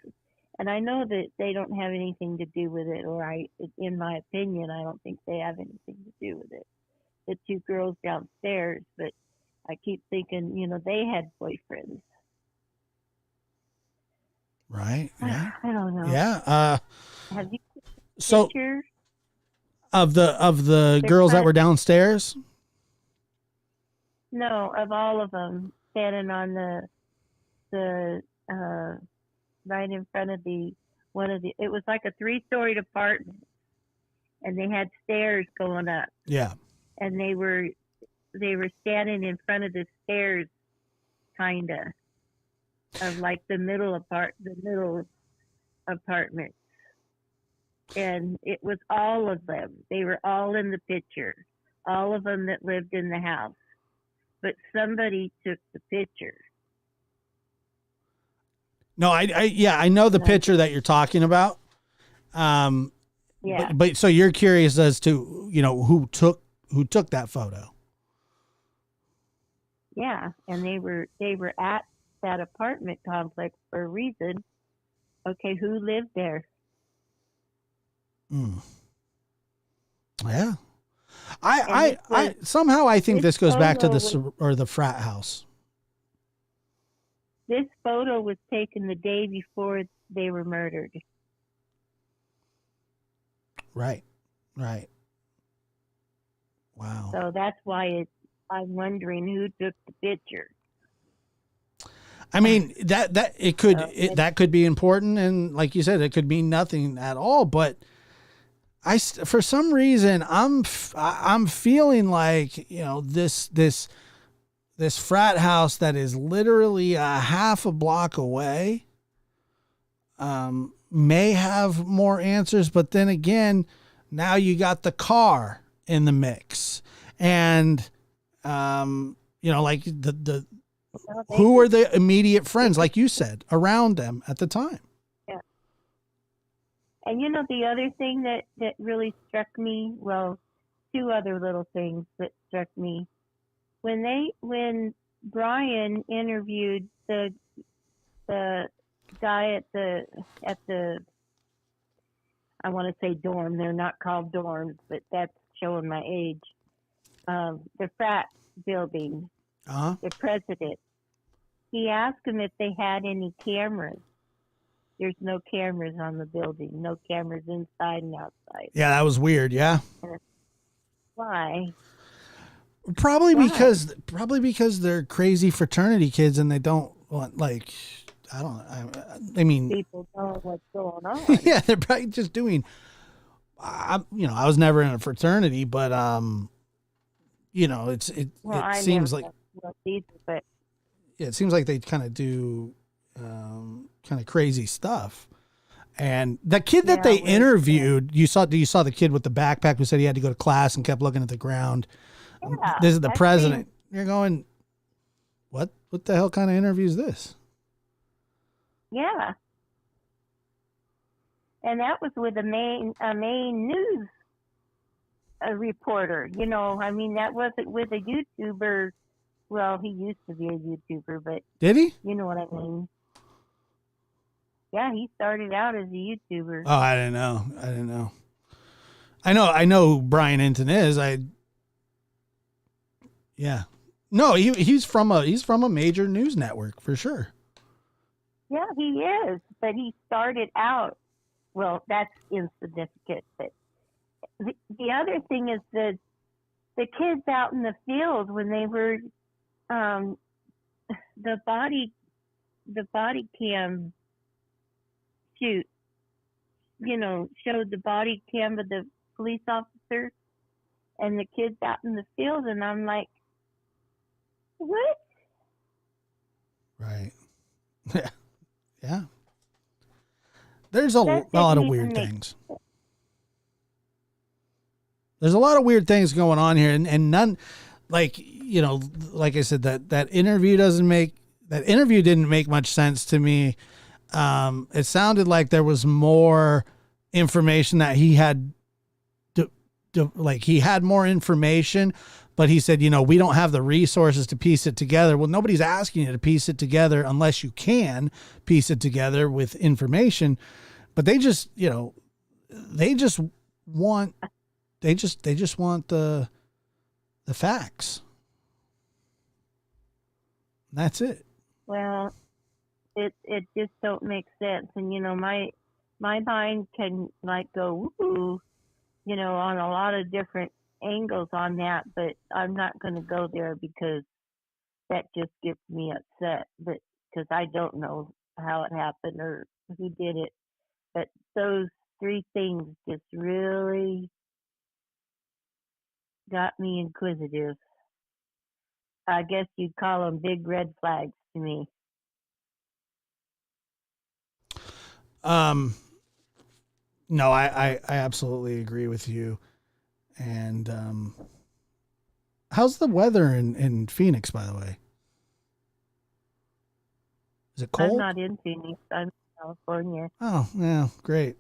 and I know that they don't have anything to do with it, or in my opinion, I don't think they have anything to do with it. The two girls downstairs, but I keep thinking, they had boyfriends. Right. Yeah. I don't know. Yeah. Have you so pictures of the girls that were downstairs? No, of all of them standing on the right in front of it was like a 3-storied apartment, and they had stairs going up. Yeah. And they were standing in front of the stairs, kinda, of like the middle apartment. And it was all of them. They were all in the picture. All of them that lived in the house. But somebody took the picture. No, I know the picture that you're talking about. Yeah. But so you're curious as to, who took that photo. Yeah, and they were at that apartment complex for a reason. Okay, who lived there? Yeah. I somehow I think this goes back to the frat house. This photo was taken the day before they were murdered. Right. Wow. So that's why I'm wondering who took the picture. I mean, that could be important, and like you said, it could mean nothing at all. But for some reason, I'm feeling like this frat house that is literally a half a block away may have more answers. But then again, now you got the car in the mix, and like the who were the immediate friends, like you said, around them at the time. Yeah. And the other thing that really struck me, well, two other little things that struck me. When Brian interviewed the guy at the I want to say dorm. They're not called dorms, but that's showing my age. The frat building, the president, he asked them if they had any cameras. There's no cameras on the building, no cameras inside and outside. Yeah, that was weird. Yeah. Why? Probably because they're crazy fraternity kids and they don't want, like, I don't know. I mean, People know what's going on. yeah, they're probably just doing. I was never in a fraternity, but it seems like it seems like they kind of do kind of crazy stuff. And the kid that they interviewed, you saw the kid with the backpack who said he had to go to class and kept looking at the ground. Yeah, This is the president. You're going, what the hell kind of interview is this? Yeah. And that was with a main news reporter. That wasn't with a YouTuber. Well, he used to be a YouTuber, but did he? You know what I mean? Yeah, he started out as a YouTuber. Oh, I didn't know. I know who Brian Hinton is. Yeah. No, he's from a major news network for sure. Yeah, he is. But he started out, well, that's insignificant. But the other thing is the kids out in the field when they were the body cam shoot, showed the body cam of the police officer and the kids out in the field, and I'm like, what? Right. Yeah. There's a lot of weird things. There's a lot of weird things going on here, and none, like I said, that interview didn't make much sense to me. It sounded like there was more information that he had, he had more information, but he said, we don't have the resources to piece it together. Well, nobody's asking you to piece it together unless you can piece it together with information, but they just want the facts. That's it. Well, it just don't make sense. And, my mind can go, woo, on a lot of different angles on that, but I'm not going to go there because that just gets me upset. But because I don't know how it happened or who did it. But those three things just really got me inquisitive. I guess you'd call them big red flags to me. No, I absolutely agree with you. And how's the weather in Phoenix, by the way? Is it cold? I'm not in Phoenix. I'm in California. Oh, yeah, great.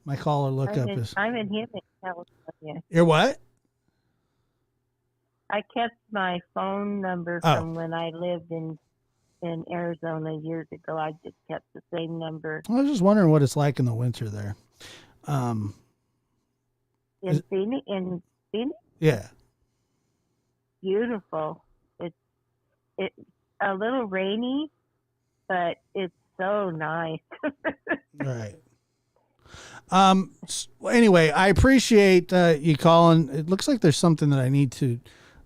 My caller lookup is... I'm in Hyundai, California. You're what? I kept my phone number from when I lived in Arizona years ago. I just kept the same number. I was just wondering what it's like in the winter there. In Phoenix? Yeah. Beautiful. It's a little rainy, but it's so nice. Right. Anyway, I appreciate you calling. It looks like there's something that I need to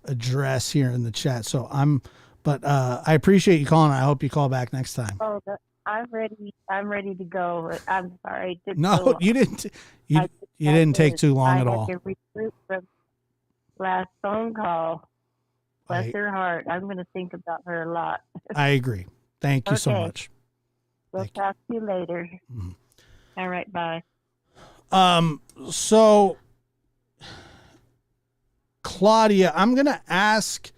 address here in the chat. So I appreciate you calling. I hope you call back next time. Oh, I'm ready. I'm ready to go. I'm sorry. No, you didn't. You didn't take too long at all. I had to regroup from last phone call. Bless her heart. I'm going to think about her a lot. I agree. Thank you so much. We'll talk to you later. Mm-hmm. All right. Bye. So Claudia, I'm going to ask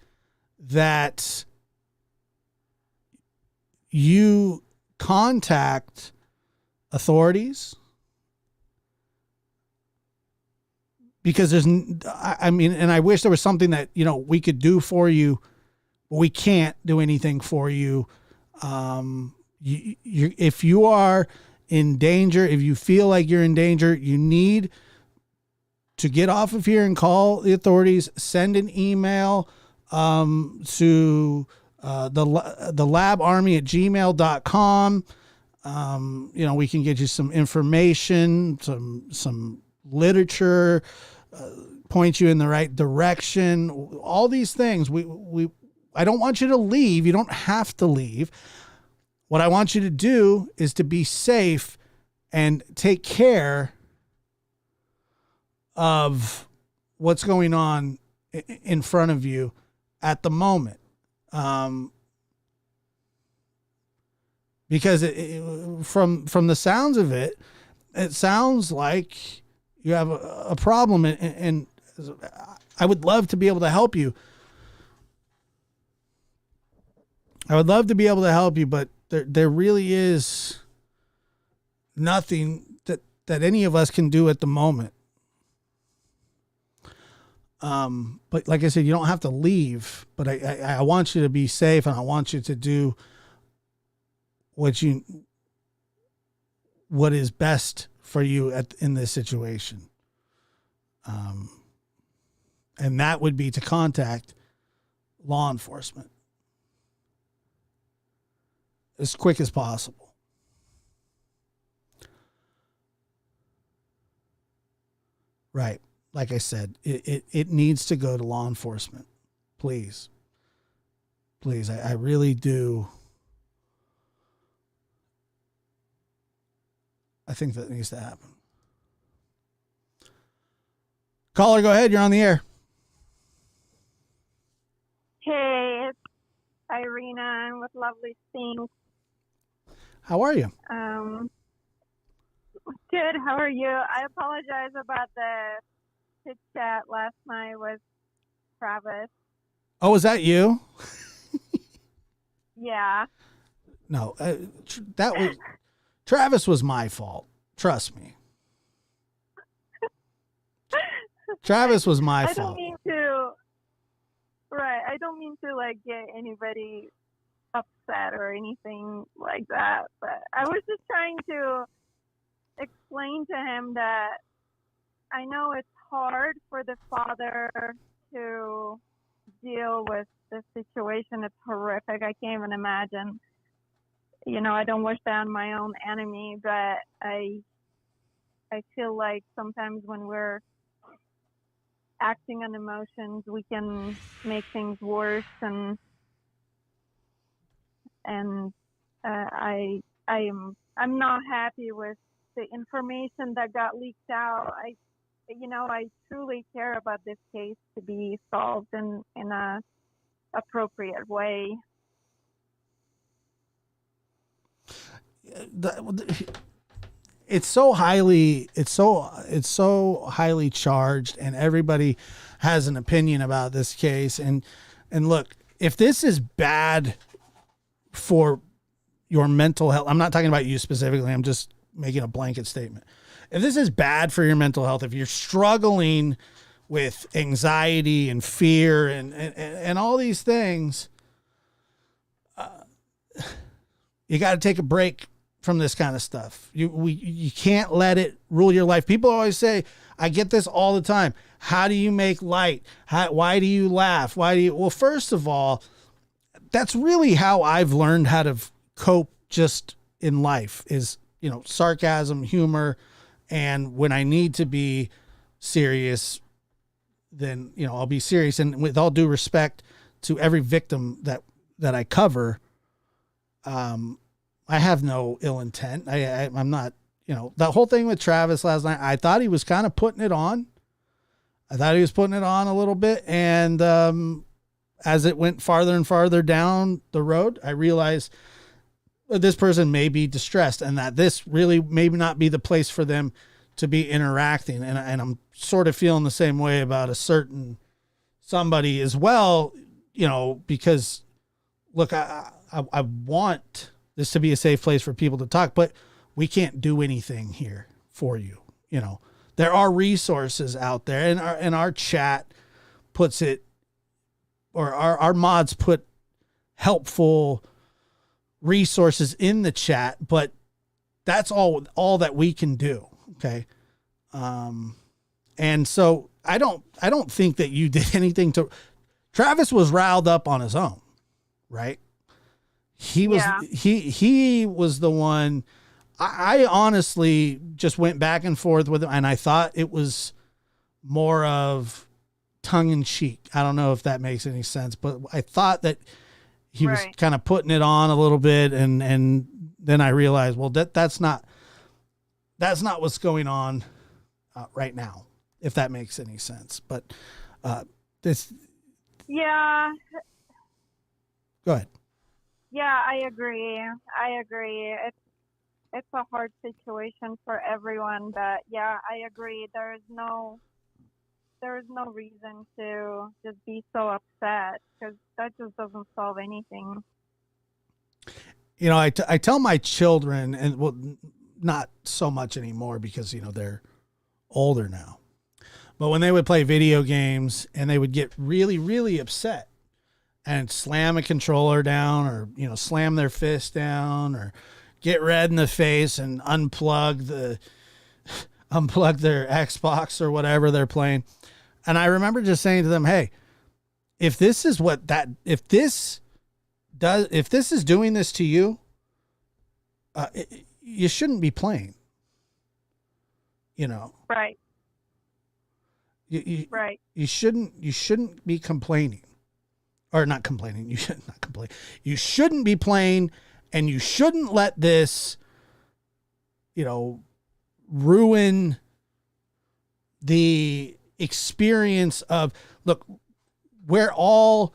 that you contact authorities, because and I wish there was something that, we could do for you, but we can't do anything for you. If you are in danger, if you feel like you're in danger, you need to get off of here and call the authorities. Send an email to the labarmy@gmail.com. We can get you some information, some literature, point you in the right direction, all these things. I don't want you to leave. You don't have to leave. What I want you to do is to be safe and take care of what's going on in front of you at the moment. Because from the sounds of it, it sounds like you have a problem, and I would love to be able to help you. But there really is nothing that any of us can do at the moment. But like I said, you don't have to leave, but I want you to be safe, and I want you to do what is best for you in this situation. And that would be to contact law enforcement as quick as possible. Right. Like I said, it needs to go to law enforcement. Please. Please. I really do. I think that needs to happen. Caller, go ahead. You're on the air. Hey, it's Irina. I'm with Lovely Things. How are you? Good. How are you? I apologize about the chit chat last night with Travis. Oh, was that you? Yeah. No, Travis was my fault. Trust me. Travis was my fault. I don't mean to get anybody upset or anything like that, but I was just trying to explain to him that I know it's hard for the father to deal with the situation. It's horrific. I can't even imagine. I don't wish that on my own enemy, but I feel like sometimes when we're acting on emotions, we can make things worse, and I'm not happy with the information that got leaked out. I truly care about this case to be solved in a appropriate way. It's so highly charged, and everybody has an opinion about this case. And look, if this is bad for your mental health, I'm not talking about you specifically, I'm just making a blanket statement. If this is bad for your mental health, if you're struggling with anxiety and fear and all these things, you got to take a break from this kind of stuff. You can't let it rule your life. People always say, I get this all the time. How do you make light? Why do you laugh? Well, first of all, that's really how I've learned how to cope just in life is, sarcasm, humor. And when I need to be serious, then, I'll be serious. And with all due respect to every victim that I cover, I have no ill intent. I'm not, the whole thing with Travis last night, I thought he was kind of putting it on. I thought he was putting it on a little bit. And as it went farther and farther down the road, I realized that this person may be distressed and that this really may not be the place for them to be interacting. And I'm sort of feeling the same way about a certain somebody as well, because look, I want this to be a safe place for people to talk, but we can't do anything here for you. There are resources out there, and our chat puts it, or our mods put helpful resources in the chat, but that's all that we can do. Okay. And so I don't think that you did anything to. Travis was riled up on his own, right? He was he was the one. I honestly just went back and forth with him, and I thought it was more of tongue in cheek. I don't know if that makes any sense, but I thought that he was kind of putting it on a little bit, and then I realized, well, that's not what's going on right now, if that makes any sense. But this. Yeah. Go ahead. Yeah, I agree. It's a hard situation for everyone, but yeah, I agree. There's no reason to just be so upset, because that just doesn't solve anything. You know, I tell my children, and well, not so much anymore because, you know, they're older now, but when they would play video games and they would get really, really upset and slam a controller down, or, you know, slam their fist down, or get red in the face and unplug their Xbox or whatever they're playing. And I remember just saying to them, hey, if this is doing this to you, you shouldn't be playing, you know? Right. You shouldn't be complaining, or not complaining. You should not complain. You shouldn't be playing, and you shouldn't let this, you know, ruin the experience of, look, we're all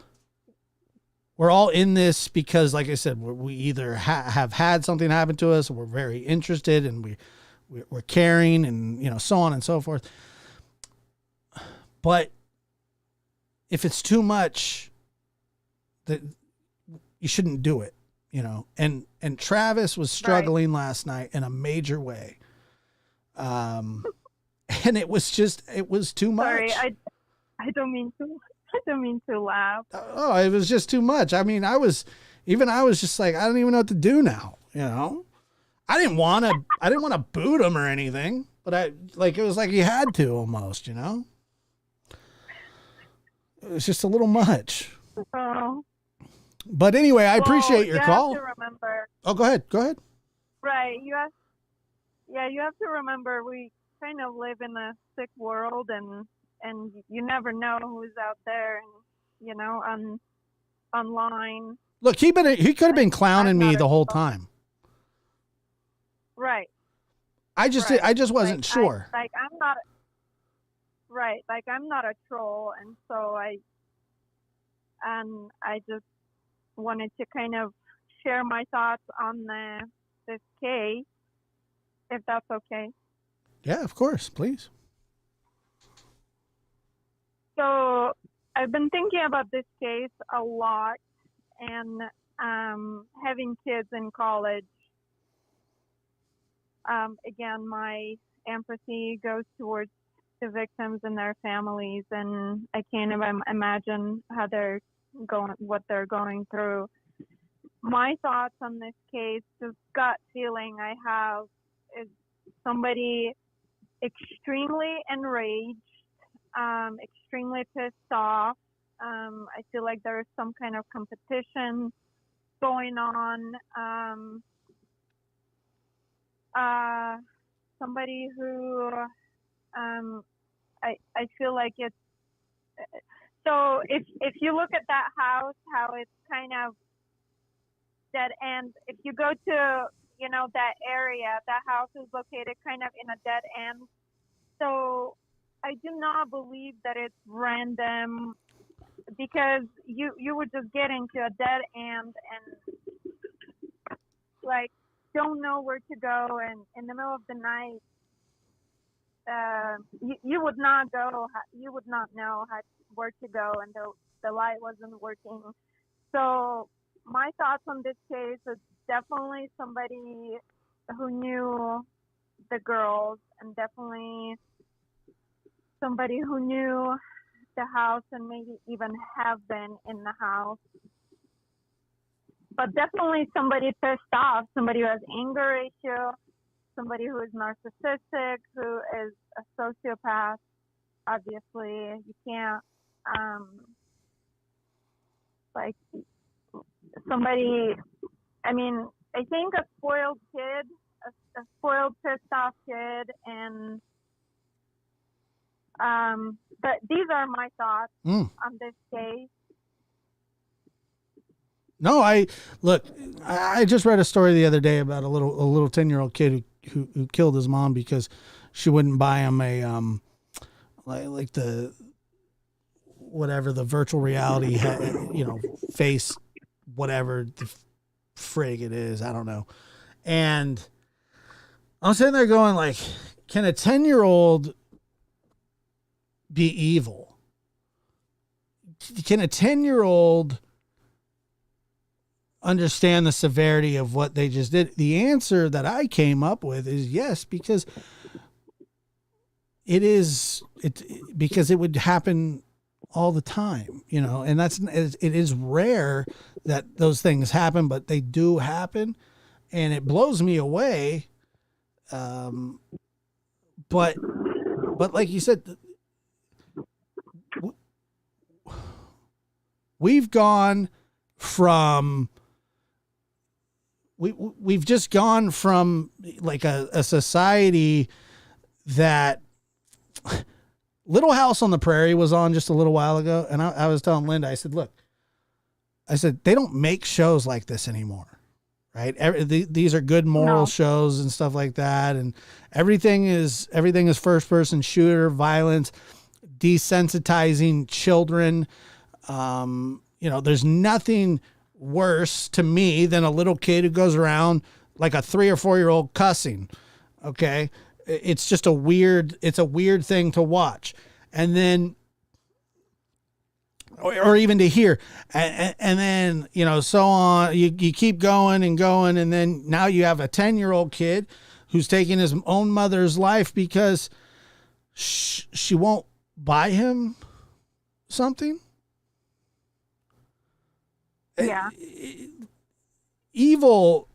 in this because, like I said, we either have had something happen to us, or we're very interested, and we're caring, and, you know, so on and so forth. But if it's too much, that you shouldn't do it, you know. And Travis was struggling last night in a major way. And it was too much. Sorry, I don't mean to laugh. Oh, it was just too much. I mean, I was just like, I don't even know what to do now, you know. I didn't want to boot him or anything, but it was like he had to almost, you know. It was just a little much. Oh. But anyway, I appreciate your call. You have to remember. Oh, go ahead. Right. You have to remember, we kind of live in a sick world, and you never know who's out there, and, you know, online. Look, he could have been clowning me the whole time. Right. I just wasn't sure. I'm not a troll, and so I just wanted to kind of share my thoughts on this case, if that's okay. Yeah, of course, please. So I've been thinking about this case a lot, and having kids in college, again, my empathy goes towards the victims and their families, and I can't even imagine what they're going through. My thoughts on this case, this gut feeling I have, is somebody extremely enraged, extremely pissed off. I feel like there is some kind of competition going on. Somebody who, I feel like it's, so if you look at that house, how it's kind of dead end, if you go to, you know, that area, that house is located kind of in a dead end. So I do not believe that it's random, because you would just get into a dead end and, like, don't know where to go, and in the middle of the night, you would not know where to go, and the light wasn't working. So my thoughts on this case is definitely somebody who knew the girls, and definitely somebody who knew the house and maybe even have been in the house. But definitely somebody pissed off, somebody who has anger issue, somebody who is narcissistic, who is a sociopath. Obviously, you can't like somebody. I mean, I think a spoiled kid, a spoiled, pissed off kid, and but these are my thoughts on this case. No, I just read a story the other day about a little 10-year-old kid who killed his mom because she wouldn't buy him a like the whatever the virtual reality face, whatever the frig it is, I don't know. And I'm sitting there going like, can a 10-year-old be evil? Can a 10-year-old understand the severity of what they just did? The answer that I came up with is yes, because because it would happen all the time, and it is rare that those things happen, but they do happen, and it blows me away. But like you said, we've gone from we've just gone from like a society that Little House on the Prairie was on just a little while ago. And I was telling Linda, I said, look, they don't make shows like this anymore. Right. These are good moral shows and stuff like that. And everything is first person shooter, violence, desensitizing children. There's nothing worse to me than a little kid who goes around like a 3 or 4-year-old cussing. Okay. It's just a weird thing to watch. And then, or even to hear, and then, so on, you keep going and going. And then now you have a 10-year-old kid who's taking his own mother's life because she won't buy him something. Yeah. Evil.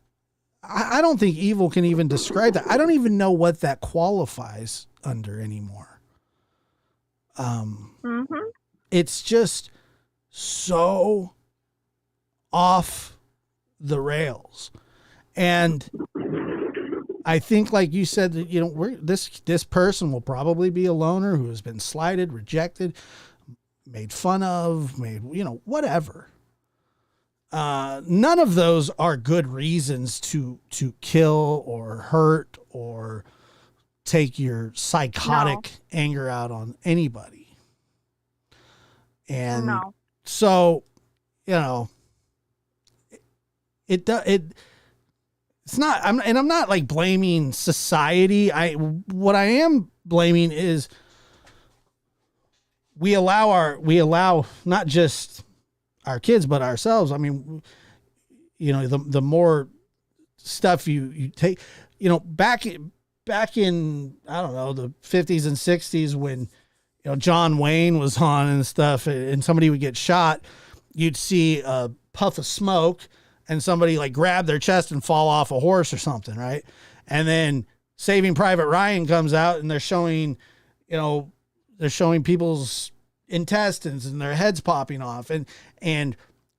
I don't think evil can even describe that. I don't even know what that qualifies under anymore. It's just so off the rails. And I think, like you said, that, this person will probably be a loner who has been slighted, rejected, made fun of, whatever. None of those are good reasons to kill or hurt or take your psychotic anger out on anybody. And so, it's not, I'm not like blaming society. What I am blaming is we allow not just our kids, but ourselves. I mean, the more stuff you take, back in, I don't know, the 50s and 60s when, John Wayne was on and stuff and somebody would get shot, you'd see a puff of smoke and somebody like grab their chest and fall off a horse or something. Right. And then Saving Private Ryan comes out and they're showing people's intestines and their heads popping off. And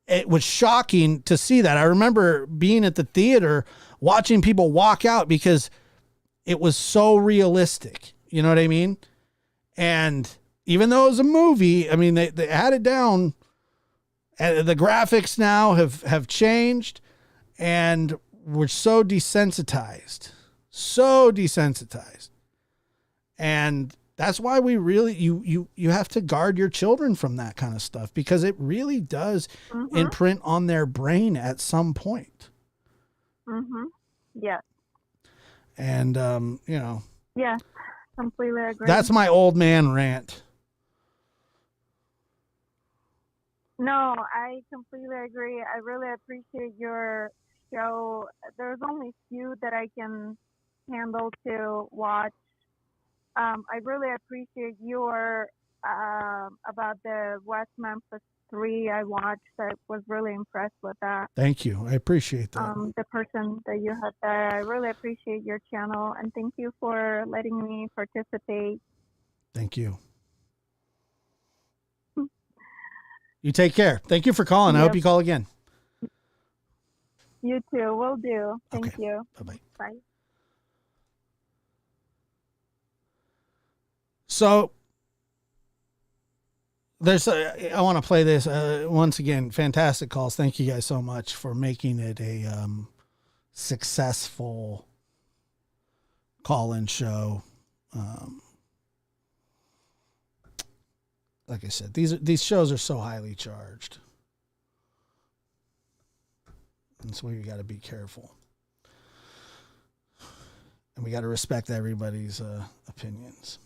it was shocking to see that. I remember being at the theater watching people walk out because it was so realistic. You know what I mean? And even though it was a movie, I mean, they had it down. And the graphics now have changed and we're so desensitized. And that's why we really, you have to guard your children from that kind of stuff because it really does imprint on their brain at some point. Yeah. And, Yeah, completely agree. That's my old man rant. No, I completely agree. I really appreciate your show. There's only few that I can handle to watch. I really appreciate your about the West Memphis 3 I watched. I was really impressed with that. Thank you. I appreciate that. The person that you had there, I really appreciate your channel, and thank you for letting me participate. Thank you. You take care. Thank you for calling. I hope you call again. You too. Will do. Thank you. Bye-bye. Bye. So I want to play this once again. Fantastic calls. Thank you guys so much for making it a successful call-in show. Like I said, these shows are so highly charged, and so we got to be careful, and we got to respect everybody's opinions.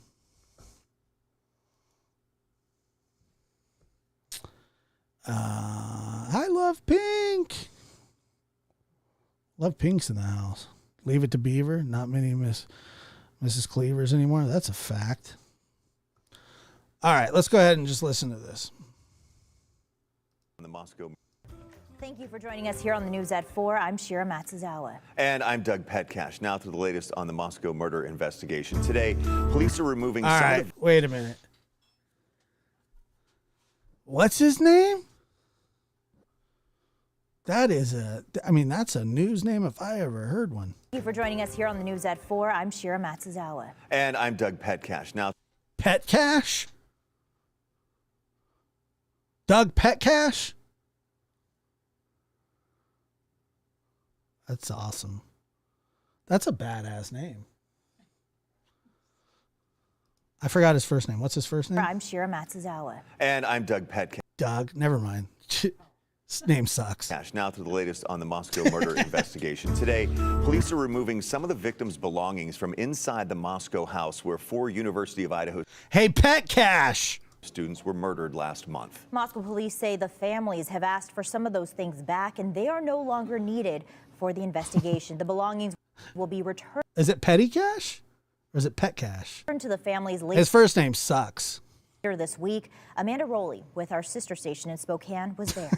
I love Pink. Love Pink's in the house. Leave it to Beaver. Not many Mrs. Cleavers anymore. That's a fact. All right, let's go ahead and just listen to this. The Moscow. Thank you for joining us here on the news at 4. I'm Shira Matsuzawa. And I'm Doug Petcash. Now to the latest on the Moscow murder investigation. Today, police are removing All right, wait a minute. What's his name? That's a news name if I ever heard one. Thank you for joining us here on the news at 4. I'm Shira Matsuzawa. And I'm Doug Petcash. Now, Petcash? Doug Petcash? That's awesome. That's a badass name. I forgot his first name. What's his first name? I'm Shira Matsuzawa. And I'm Doug Petcash. Doug, never mind. His name sucks. Now to the latest on the Moscow murder investigation. Today, police are removing some of the victims' belongings from inside the Moscow house where 4 University of Idaho Petcash students were murdered last month. Moscow police say the families have asked for some of those things back, and they are no longer needed for the investigation. The belongings will be returned. Is it Petty Cash or is it Pet Cash? To the families later. His first name sucks. This week, Amanda Rowley with our sister station in Spokane was there.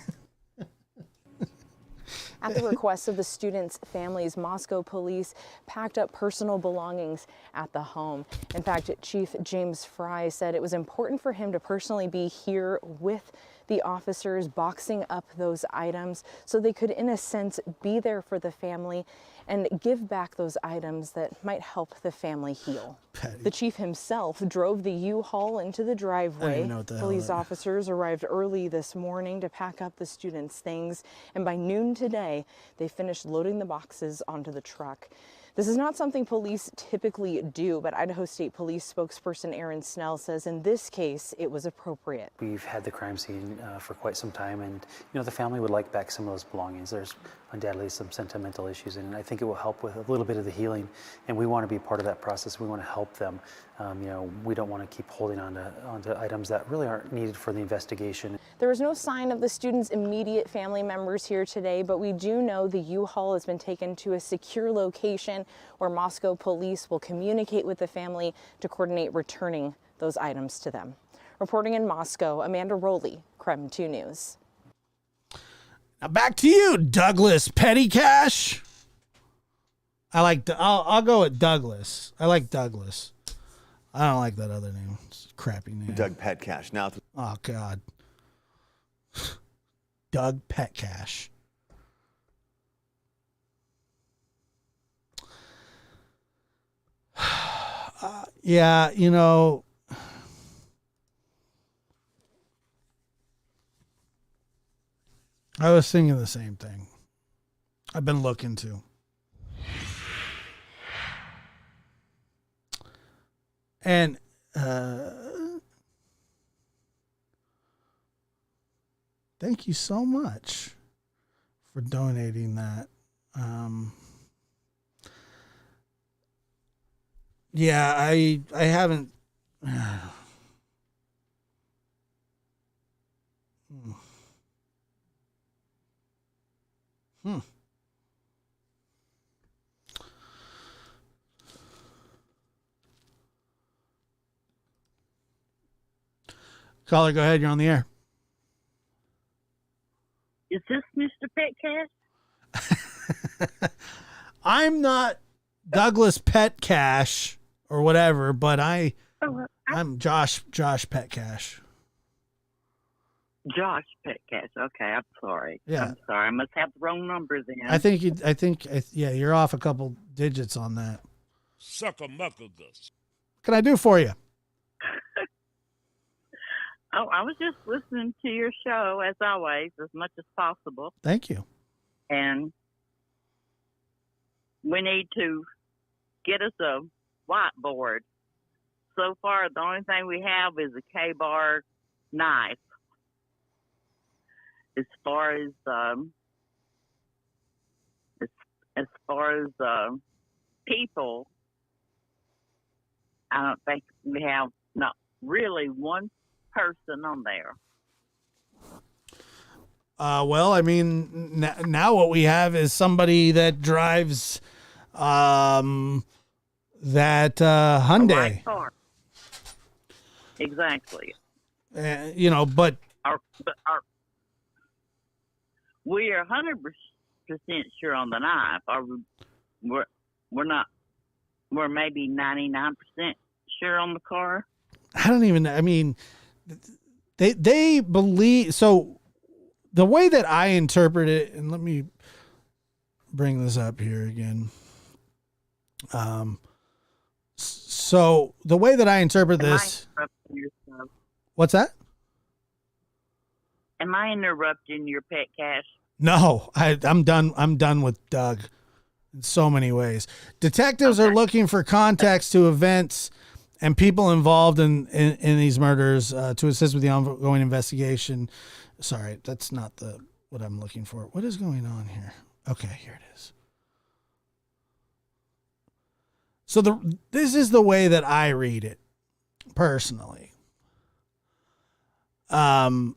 At the request of the students' families, Moscow police packed up personal belongings at the home. In fact, Chief James Fry said it was important for him to personally be here with the officers, boxing up those items so they could, in a sense, be there for the family and give back those items that might help the family heal. The chief himself drove the U-Haul into the driveway. Police officers arrived early this morning to pack up the students' things, and by noon today, they finished loading the boxes onto the truck. This is not something police typically do, but Idaho State Police spokesperson Aaron Snell says in this case, it was appropriate. We've had the crime scene for quite some time, and the family would like back some of those belongings. There's undoubtedly some sentimental issues, and I think it will help with a little bit of the healing, and we want to be part of that process. We want to help them. We don't want to keep holding onto items that really aren't needed for the investigation. There was no sign of the students' immediate family members here today, but we do know the U-Haul has been taken to a secure location where Moscow police will communicate with the family to coordinate returning those items to them. Reporting in Moscow, Amanda Rowley, KREM 2 News. Now back to you, Douglas Pettycash. I'll go with Douglas. I like Douglas. I don't like that other name. It's a crappy name. Doug Petcash. Now. Oh God. Doug Petcash. Yeah, I was thinking the same thing. I've been looking to. And thank you so much for donating that. Yeah, I haven't. Caller, go ahead. You're on the air. Is this Mr. Petcash? I'm not Douglas Petcash or whatever, but I'm Josh Petcash. Josh Petcash. Okay, I'm sorry. Yeah. I'm sorry. I must have the wrong number then. Yeah, you're off a couple digits on that. Sucker-muckagus. What can I do for you? Oh, I was just listening to your show, as always, as much as possible. Thank you. And we need to get us a whiteboard. So far, the only thing we have is a K-bar knife. As far as people, I don't think we have not really one person on there. Well, I mean, now what we have is somebody that drives that Hyundai. White car. Exactly. But we are 100% sure on the knife. We're not. We're maybe 99% sure on the car. They believe, so the way that I interpret it, and let me bring this up here again. So the way that I interpret this, what's that? Am I interrupting your pet cash? No, I'm done. I'm done with Doug in so many ways. Detectives are looking for context to events and people involved in these murders to assist with the ongoing investigation. Sorry, that's not what I'm looking for. What is going on here? Okay, here it is. So this is the way that I read it personally. That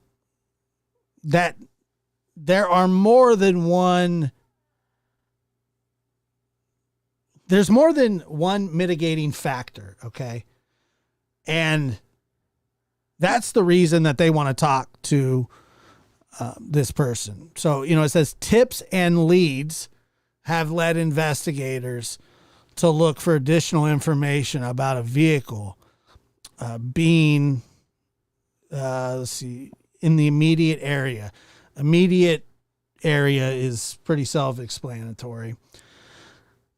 there are more than one. There's more than one mitigating factor, okay? And that's the reason that they want to talk to this person. So, it says tips and leads have led investigators to look for additional information about a vehicle being, let's see, in the immediate area. Immediate area is pretty self-explanatory.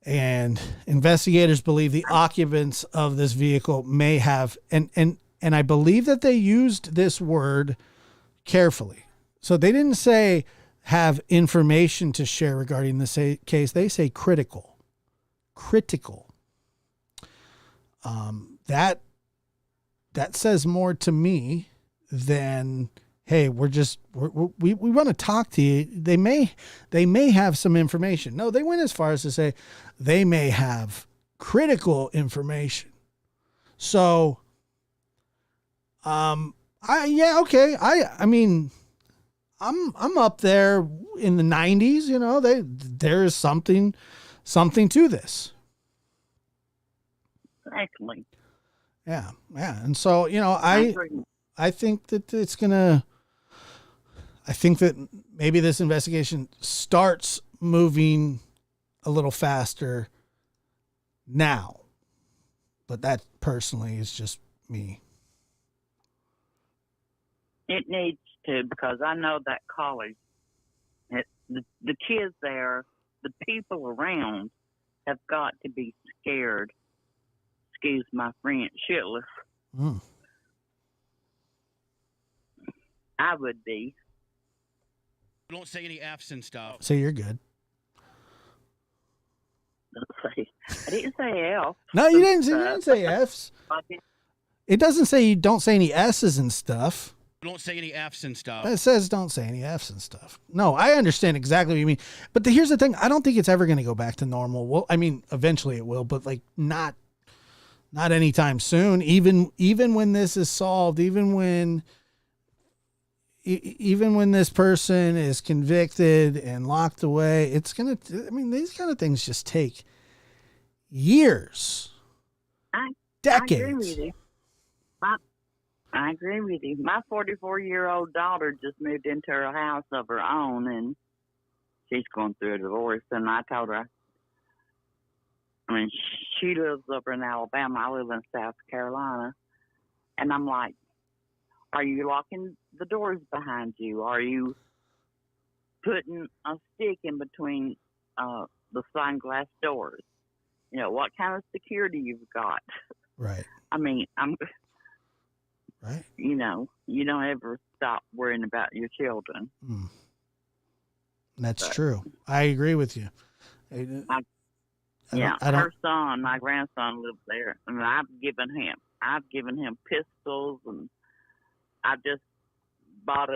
And investigators believe the occupants of this vehicle may have, and I believe that they used this word carefully. So they didn't say have information to share regarding this case. They say critical. That says more to me than, hey, we want to talk to you. They may have some information. No, they went as far as to say they may have critical information. So, I'm up there in the 90s. There is something to this. Exactly. Yeah. And so, I think that I think that maybe this investigation starts moving a little faster now, but that personally is just me. It needs to, because I know that college, the kids there, the people around have got to be scared. Excuse my French, shitless. Mm. I would be. Don't say any F's and stuff. So you're good. I didn't say F. No, you didn't say F's. It doesn't say you don't say any S's and stuff. Don't say any F's and stuff. It says don't say any F's and stuff. No, I understand exactly what you mean. But here's the thing. I don't think it's ever going to go back to normal. Well, I mean, eventually it will, but not anytime soon. Even when this is solved, even when this person is convicted and locked away, these kind of things just take years, decades. I agree with you. I agree with you. My 44-year-old daughter just moved into her house of her own, and she's going through a divorce. And I told her, I mean, she lives over in Alabama. I live in South Carolina. And I'm like, are you locking the doors behind you? Are you putting a stick in between the sliding glass doors? You know, what kind of security you've got? Right. I mean, right. You know, you don't ever stop worrying about your children. That's true. I agree with you. Her son, my grandson, lives there, and I've given him pistols, and I've just bought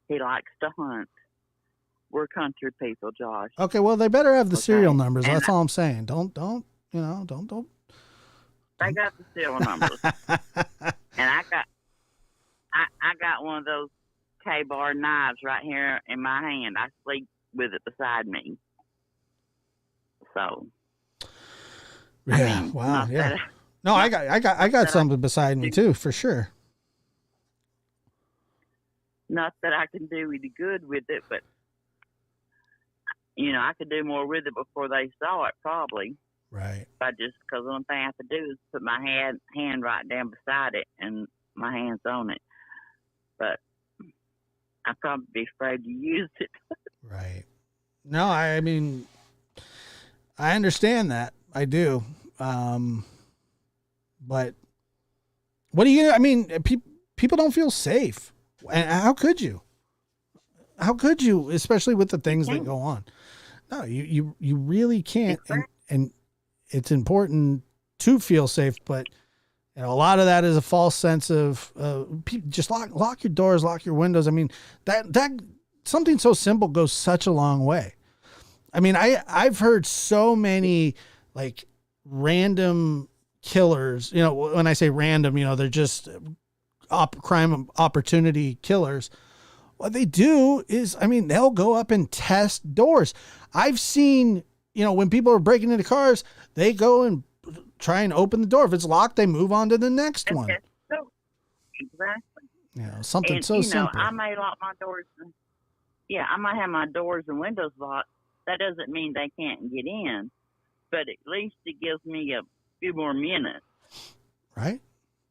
he likes to hunt. We're country people, Josh. Okay, well, they better have the serial numbers. That's all I'm saying. Don't. They got the serial numbers, and I got one of those K-bar knives right here in my hand. I sleep with it beside me. So. Yeah. Wow. Yeah. No, I got something beside me too, for sure. Not that I can do any good with it, but you know, I could do more with it before they saw it, probably. Right. Because the only thing I have to do is put my hand right down beside it, and my hand's on it. But I'd probably be afraid to use it. Right. No, I mean, I understand that. I do. But what do you? I mean, people don't feel safe. And how could you? How could you, especially with the things that go on? No, you really can't. And it's important to feel safe, but you know, a lot of that is a false sense of just lock your doors, lock your windows. I mean, that something so simple goes such a long way. I mean, I've heard so many like random killers, you know, when I say random, you know, they're just crime opportunity killers. What they do is, I mean, they'll go up and test doors. I've seen, you know, when people are breaking into cars, they go and try and open the door. If it's locked, they move on to the next one. Exactly. You know, something and, so simple. I may lock my doors. I might have my doors and windows locked. That doesn't mean they can't get in, but at least it gives me a few more minutes. Right.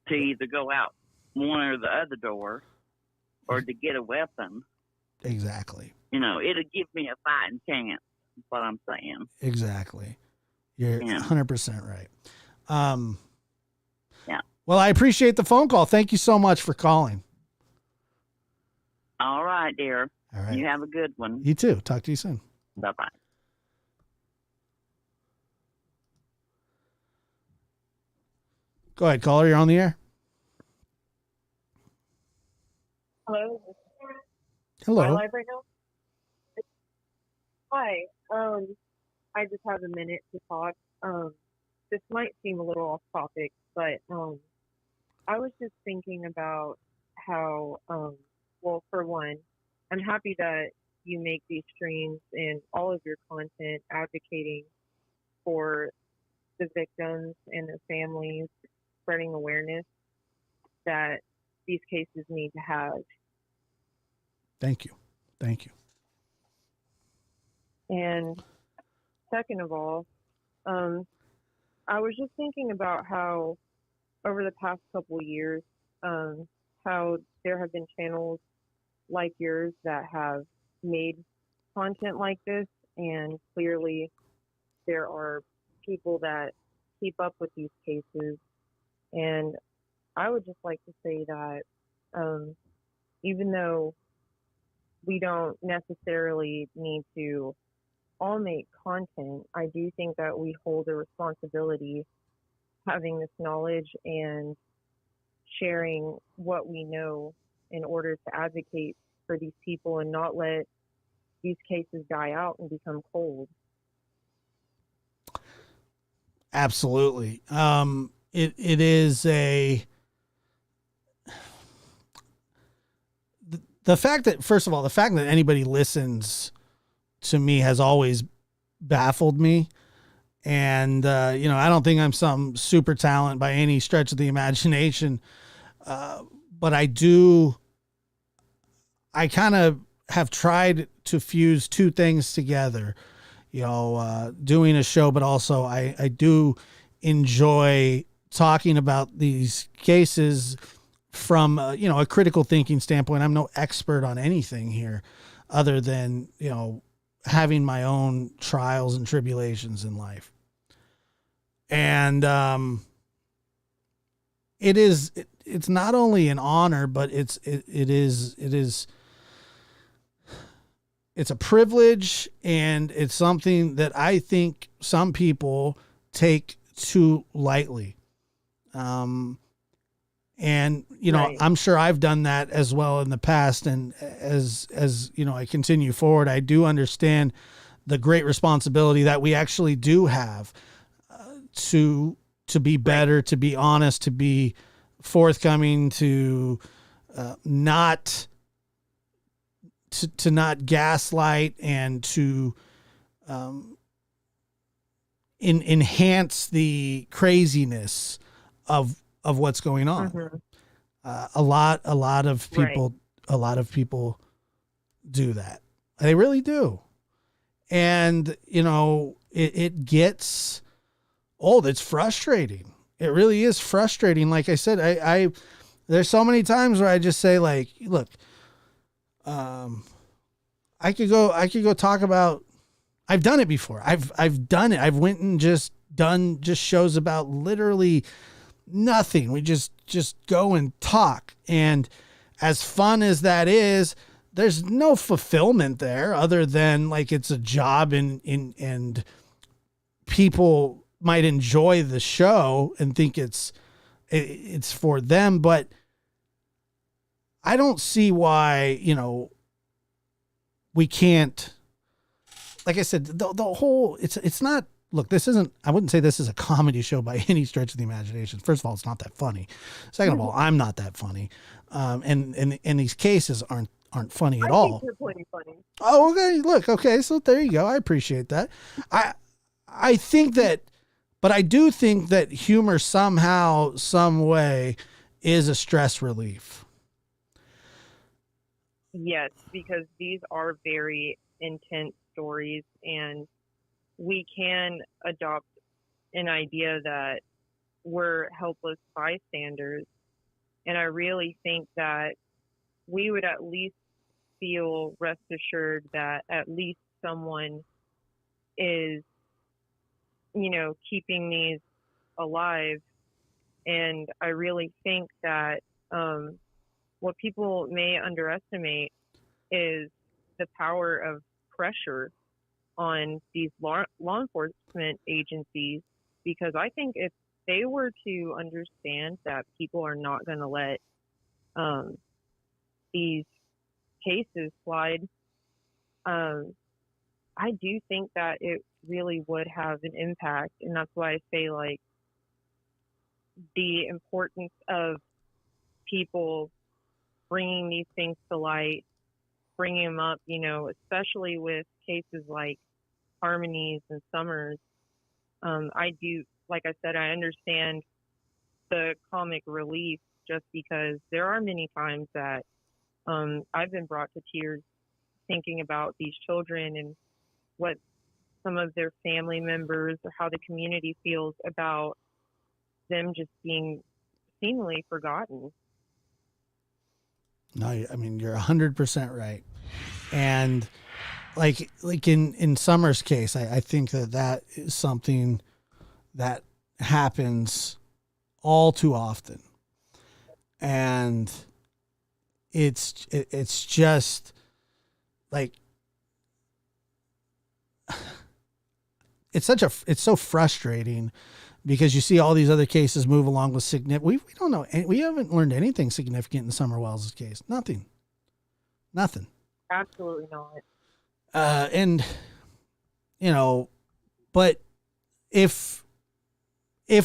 To either go out one or the other door, or to get a weapon. Exactly. You know, it'll give me a fighting chance. That's what I'm saying. Exactly. You're 100% right. Yeah. Well, I appreciate the phone call. Thank you so much for calling. All right, dear. All right. You have a good one. You too. Talk to you soon. Bye-bye. Go ahead, caller. You're on the air. Hello. Hello. Am I live right now? Hi. I just have a minute to talk. This might seem a little off topic, but I was just thinking about how, well, for one, I'm happy that you make these streams and all of your content advocating for the victims and their families, spreading awareness that these cases need to have. Thank you. Thank you. And second of all, I was just thinking about how over the past couple of years, how there have been channels like yours that have made content like this, and clearly there are people that keep up with these cases. And I would just like to say that even though we don't necessarily need to all make content, I do think that we hold a responsibility having this knowledge and sharing what we know in order to advocate for these people and not let these cases die out and become cold. Absolutely. It is the fact that, first of all, the fact that anybody listens to me has always baffled me. And, I don't think I'm some super talent by any stretch of the imagination. But I kind of have tried to fuse two things together, doing a show, but also I do enjoy talking about these cases from, a critical thinking standpoint. I'm no expert on anything here other than, having my own trials and tribulations in life. And it's not only an honor, but it's a privilege, and it's something that I think some people take too lightly. And, Right. I'm sure I've done that as well in the past. And as I continue forward, I do understand the great responsibility that we actually do have to be better, to be honest, to be forthcoming, to not gaslight, and to enhance the craziness of what's going on. Mhm. A lot of people, do that. They really do. And, it gets old. It's frustrating. It really is frustrating. Like I said, I there's so many times where I just say, like, look, I could go talk about, I've done it before. I've done it. I've went and just done shows about literally nothing. We just go and talk. And as fun as that is, there's no fulfillment there other than like it's a job, and people might enjoy the show and think it's for them. But I don't see why, we can't, like I said, the whole, it's not, look, this isn't, I wouldn't say this is a comedy show by any stretch of the imagination. First of all, it's not that funny. Second of all, I'm not that funny. And these cases aren't funny at I all. think you're plenty funny. Oh, okay. Look, okay. So there you go. I appreciate that. I think that, but I do think that humor somehow, some way is a stress relief. Yes, because these are very intense stories, and we can adopt an idea that we're helpless bystanders. And I really think that we would at least feel rest assured that at least someone is, keeping these alive. And I really think that what people may underestimate is the power of pressure on these law enforcement agencies, because I think if they were to understand that people are not going to let these cases slide, I do think that it really would have an impact. And that's why I say, like, the importance of people bringing these things to light, bringing them up, especially with cases like Harmony's and Summers. I do, like I said, I understand the comic relief, just because there are many times that I've been brought to tears thinking about these children and what some of their family members or how the community feels about them just being seemingly forgotten. No, I mean, you're 100% right. And like in Summer's case, I think that is something that happens all too often. And it's just like, it's so frustrating, because you see all these other cases move along with significant. We don't know. We haven't learned anything significant in Summer Wells' case. Nothing. Absolutely not. And but if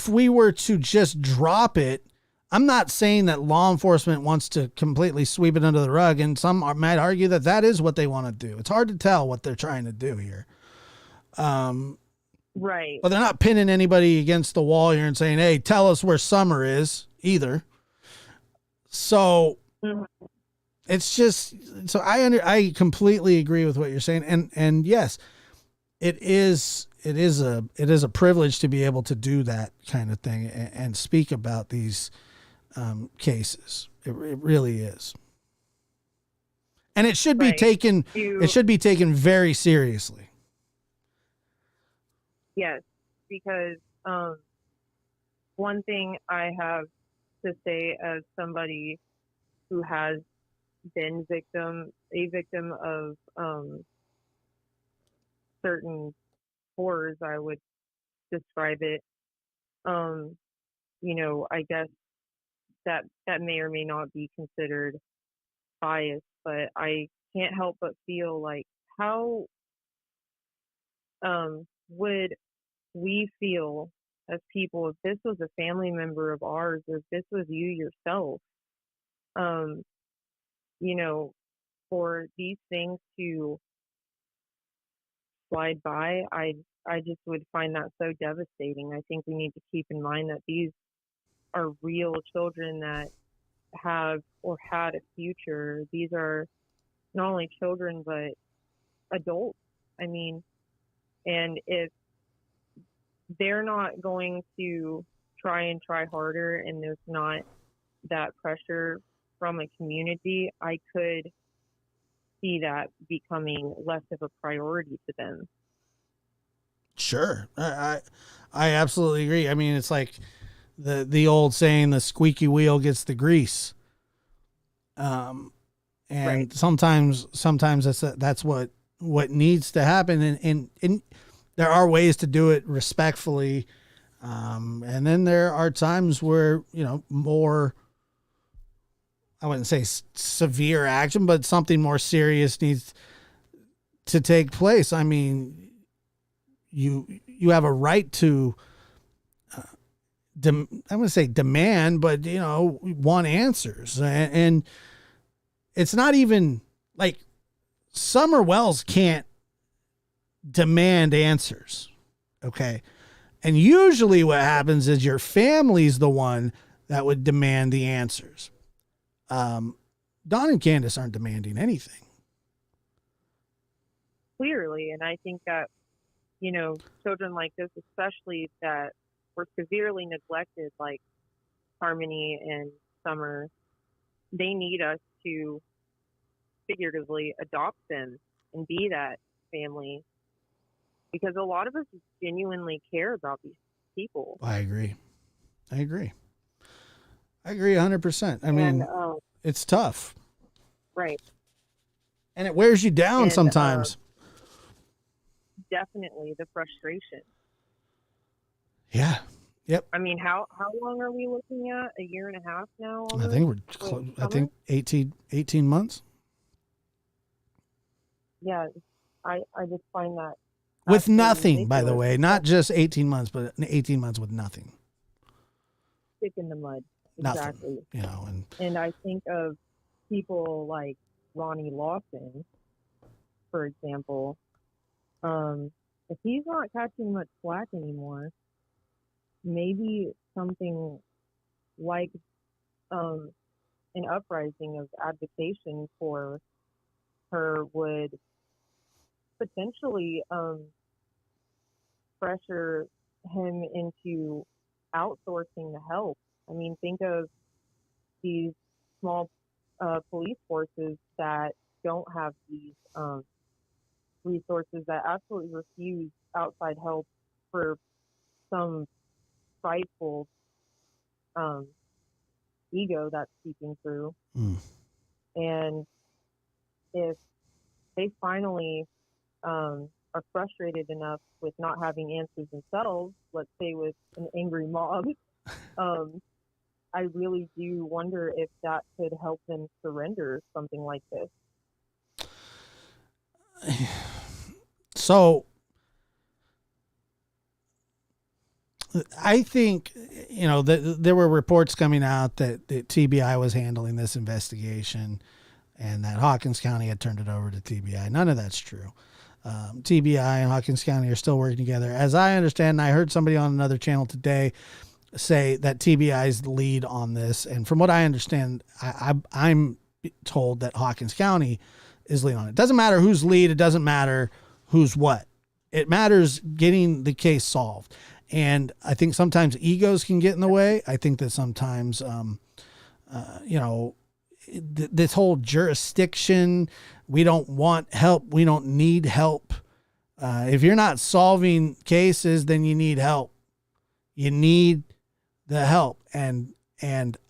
we were to just drop it, I'm not saying that law enforcement wants to completely sweep it under the rug, and some might argue that is what they want to do. It's hard to tell what they're trying to do here. Right. Well, they're not pinning anybody against the wall here and saying, hey, tell us where Summer is either. So it's just, so I completely agree with what you're saying. And yes, it is a privilege to be able to do that kind of thing and speak about these cases. It really is. And it should be taken, it should be taken very seriously. Yes, because one thing I have to say as somebody who has been a victim of certain horrors, I would describe it. You know, I guess that may or may not be considered biased, but I can't help but feel like how would we feel as people if this was a family member of ours, or if this was you yourself? You know, for these things to slide by, I just would find that so devastating. I think we need to keep in mind that these are real children that have or had a future. These are not only children but adults. I mean, and if they're not going to try harder and there's not that pressure from a community, I could see that becoming less of a priority to them. Sure. I absolutely agree. I mean, it's like the old saying, the squeaky wheel gets the grease. And sometimes that's what needs to happen. And there are ways to do it respectfully. And then there are times where, you know, more, I wouldn't say severe action, but something more serious needs to take place. I mean, you have a right to, I wouldn't say demand, but, you know, want answers. And it's not even like Summer Wells can't demand answers. Okay. And usually what happens is your family's the one that would demand the answers. Dawn and Candace aren't demanding anything. Clearly. And I think that, you know, children like this, especially that were severely neglected, like Harmony and Summer, they need us to figuratively adopt them and be that family, because a lot of us genuinely care about these people. I agree 100%. I mean, it's tough. Right. And it wears you down sometimes. Definitely the frustration. Yeah. Yep. I mean, how long are we looking at? A year and a half now? I think I think 18 months. Yeah. I just find that. With nothing, by the way, not just 18 months, but 18 months with nothing. Stick in the mud. Nothing, Exactly. you know, and I think of people like Ronnie Lawson, for example. If he's not catching much slack anymore, maybe something like an uprising of advocation for her would potentially pressure him into outsourcing the help. I mean, think of these small police forces that don't have these resources, that absolutely refuse outside help for some prideful ego that's seeping through. And if they finally are frustrated enough with not having answers themselves, let's say with an angry mob, I really do wonder if that could help them surrender something like this. So I think, you know, there were reports coming out that the TBI was handling this investigation and that Hawkins County had turned it over to TBI. None of that's true. TBI and Hawkins County are still working together. As I understand, I heard somebody on another channel today say that TBI is the lead on this. And from what I understand, I'm told that Hawkins County is lead on it. Doesn't matter who's lead. It doesn't matter who's what. It matters getting the case solved. And I think sometimes egos can get in the way. I think that sometimes, this whole jurisdiction, we don't want help. We don't need help. If you're not solving cases, then you need help. You need the help. And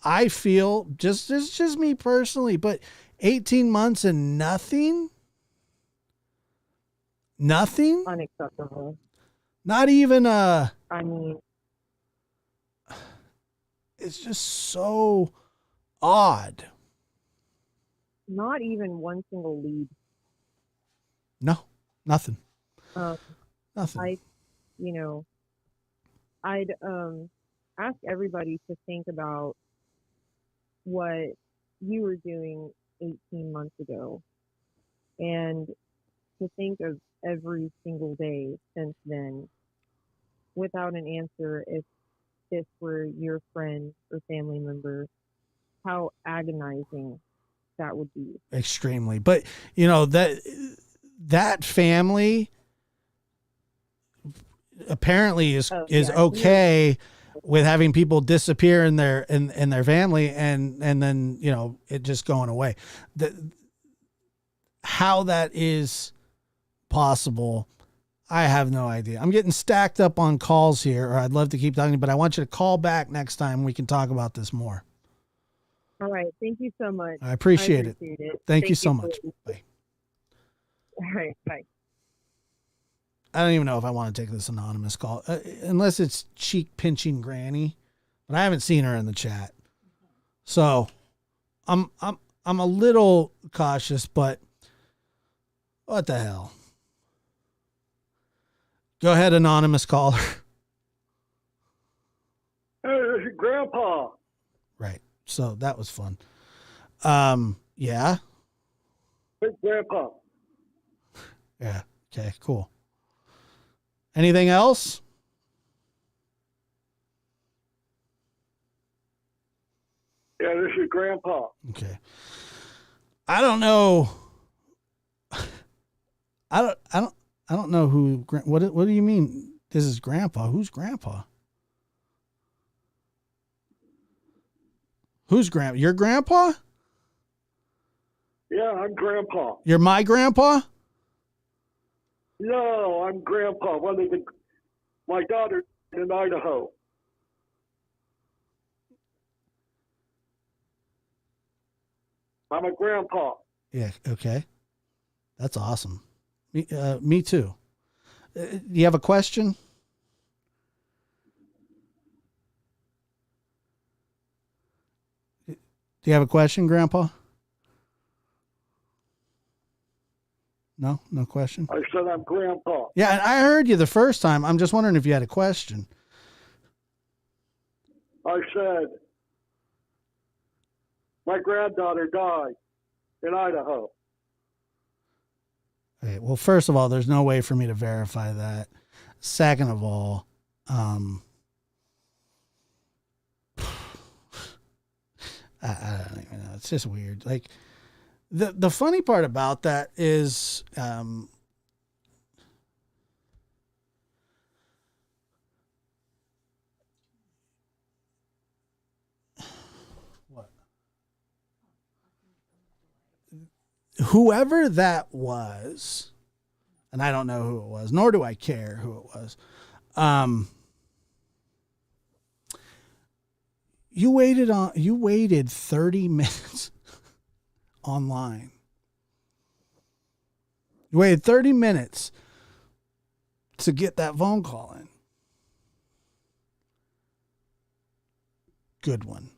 I feel it's just me personally, but 18 months and nothing, Unacceptable. not even it's just so odd. Not even one single lead. No, nothing. Nothing. I'd ask everybody to think about what you were doing 18 months ago and to think of every single day since then without an answer if this were your friend or family member, how agonizing that would be. Extremely. But that family apparently is okay with having people disappear in their family and then it just going away. How that is possible, I have no idea. I'm getting stacked up on calls here, or I'd love to keep talking, but I want you to call back next time. We can talk about this more. All right. Thank you so much. I appreciate it. Thank you so much. Bye. All right. Bye. I don't even know if I want to take this anonymous call, unless it's cheek pinching Granny, but I haven't seen her in the chat. So I'm a little cautious, but what the hell? Go ahead, anonymous caller. Hey, this is Grandpa. Right. So that was fun. Yeah. Hey, Grandpa. Yeah. Okay, cool. Anything else? Yeah, this is Grandpa. Okay. I don't know. I don't know who. What do you mean? This is Grandpa. Who's Grandpa? Who's Grandpa? Your Grandpa? Yeah, I'm Grandpa. You're my Grandpa? No, I'm Grandpa. My daughter in Idaho. I'm a grandpa. Yeah. Okay. That's awesome. Me too. Do you have a question? Do you have a question, Grandpa? No question. I said I'm Grandpa. Yeah, and I heard you the first time. I'm just wondering if you had a question. I said my granddaughter died in Idaho. Okay, well, first of all, there's no way for me to verify that. Second of all, I don't even know. It's just weird. Like the funny part about that is, whoever that was, and I don't know who it was, nor do I care who it was. You waited 30 minutes online. You waited 30 minutes to get that phone call in. Good one.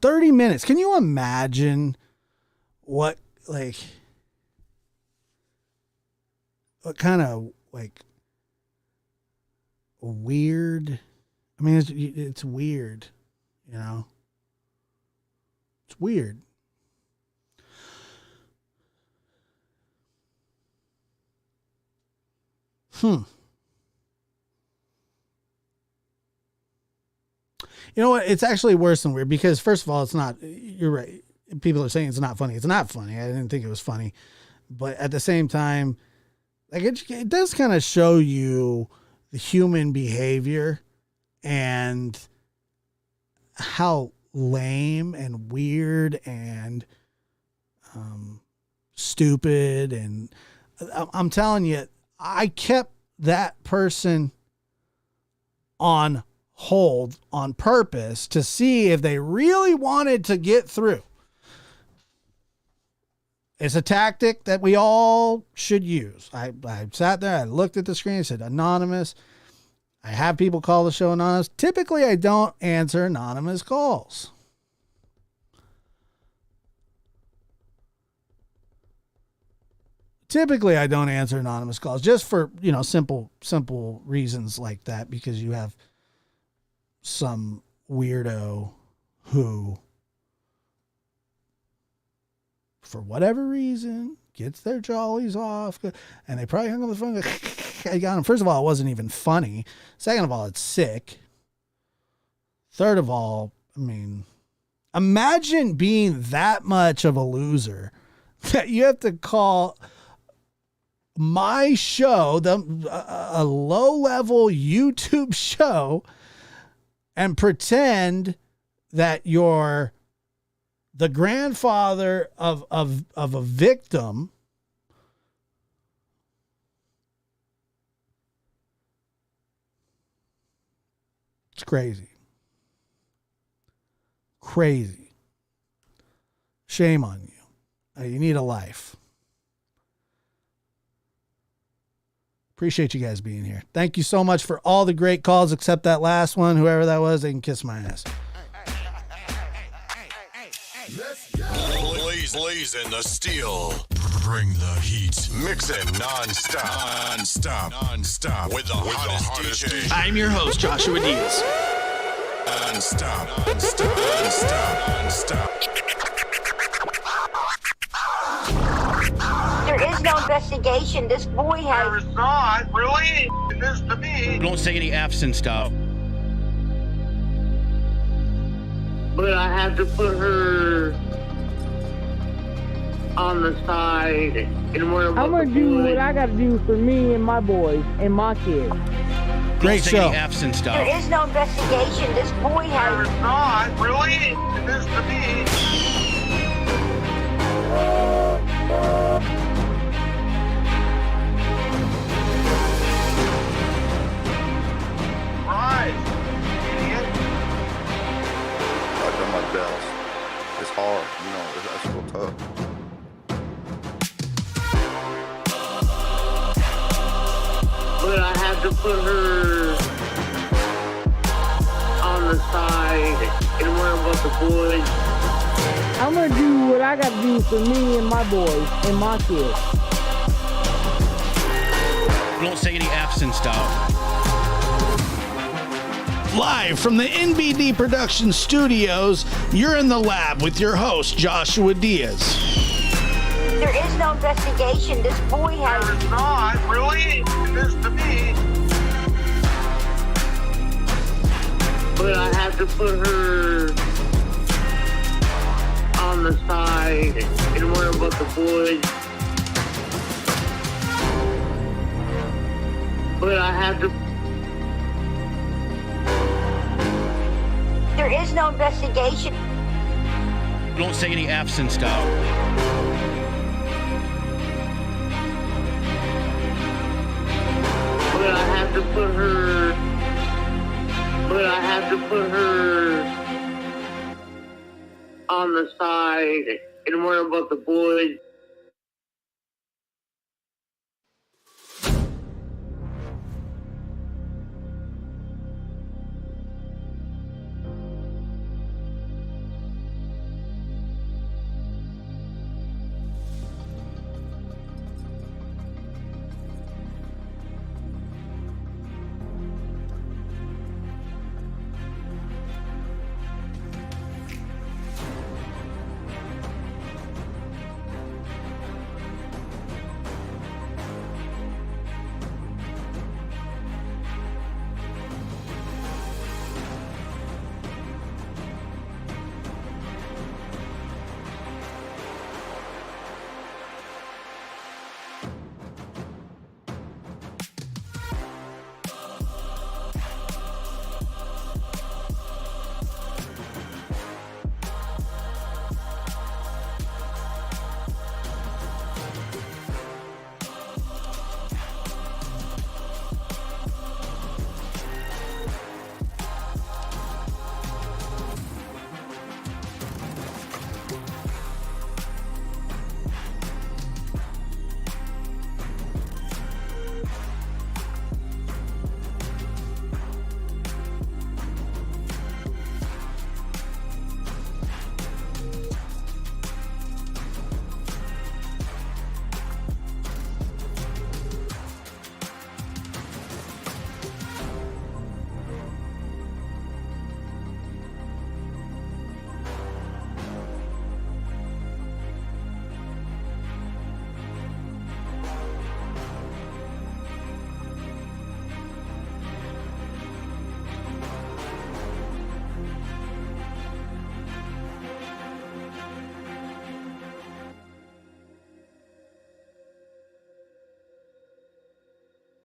30 minutes. Can you imagine what kind of weird? I mean, it's weird, It's weird. You know what? It's actually worse than weird because, first of all, it's not. You're right. People are saying it's not funny. It's not funny. I didn't think it was funny. But at the same time, like it does kind of show you the human behavior and how lame and weird and stupid. And I'm telling you, I kept that person on hold on purpose to see if they really wanted to get through. It's a tactic that we all should use. I sat there, I looked at the screen, said anonymous. I have people call the show anonymous. Typically, I don't answer anonymous calls. Typically, I don't answer anonymous calls just for, simple reasons like that, because you have some weirdo who, for whatever reason, gets their jollies off, and they probably hung up the phone. I got him. First of all, it wasn't even funny. Second of all, it's sick. Third of all, I mean, imagine being that much of a loser that you have to call my show, a low-level YouTube show, and pretend that you're the grandfather of a victim. It's crazy. Crazy. Shame on you. You need a life. Appreciate you guys being here. Thank you so much for all the great calls, except that last one. Whoever that was, they can kiss my ass. Blazing the steel. Bring the heat. Mix it non-stop. Non-stop. With the hottest DJ. I'm your host, Joshua Diaz. Non-stop. There is no investigation. This boy has. There is not, really? This to me. Don't say any F's and stuff. But I have to put her on the side and where I'm gonna do what I gotta do for me and my boys and my kids. Great Don't say show. any F's and stuff. There is no investigation. This boy has. There is not, really? This to me. Right, idiot. I've done my best. It's hard, that's real tough. But I have to put her on the side and worry about the boys. I'm gonna do what I gotta do for me and my boys and my kids. Don't say any F's and stuff. Live from the NBD Production Studios, you're in the lab with your host, Joshua Diaz. There is no investigation. This boy has. There is not, really? This to me. But I have to put her on the side and worry about the boys. But I have to. There is no investigation. Don't say any F's and stuff. But I have to put her. But I have to put her on the side and worry about the boys.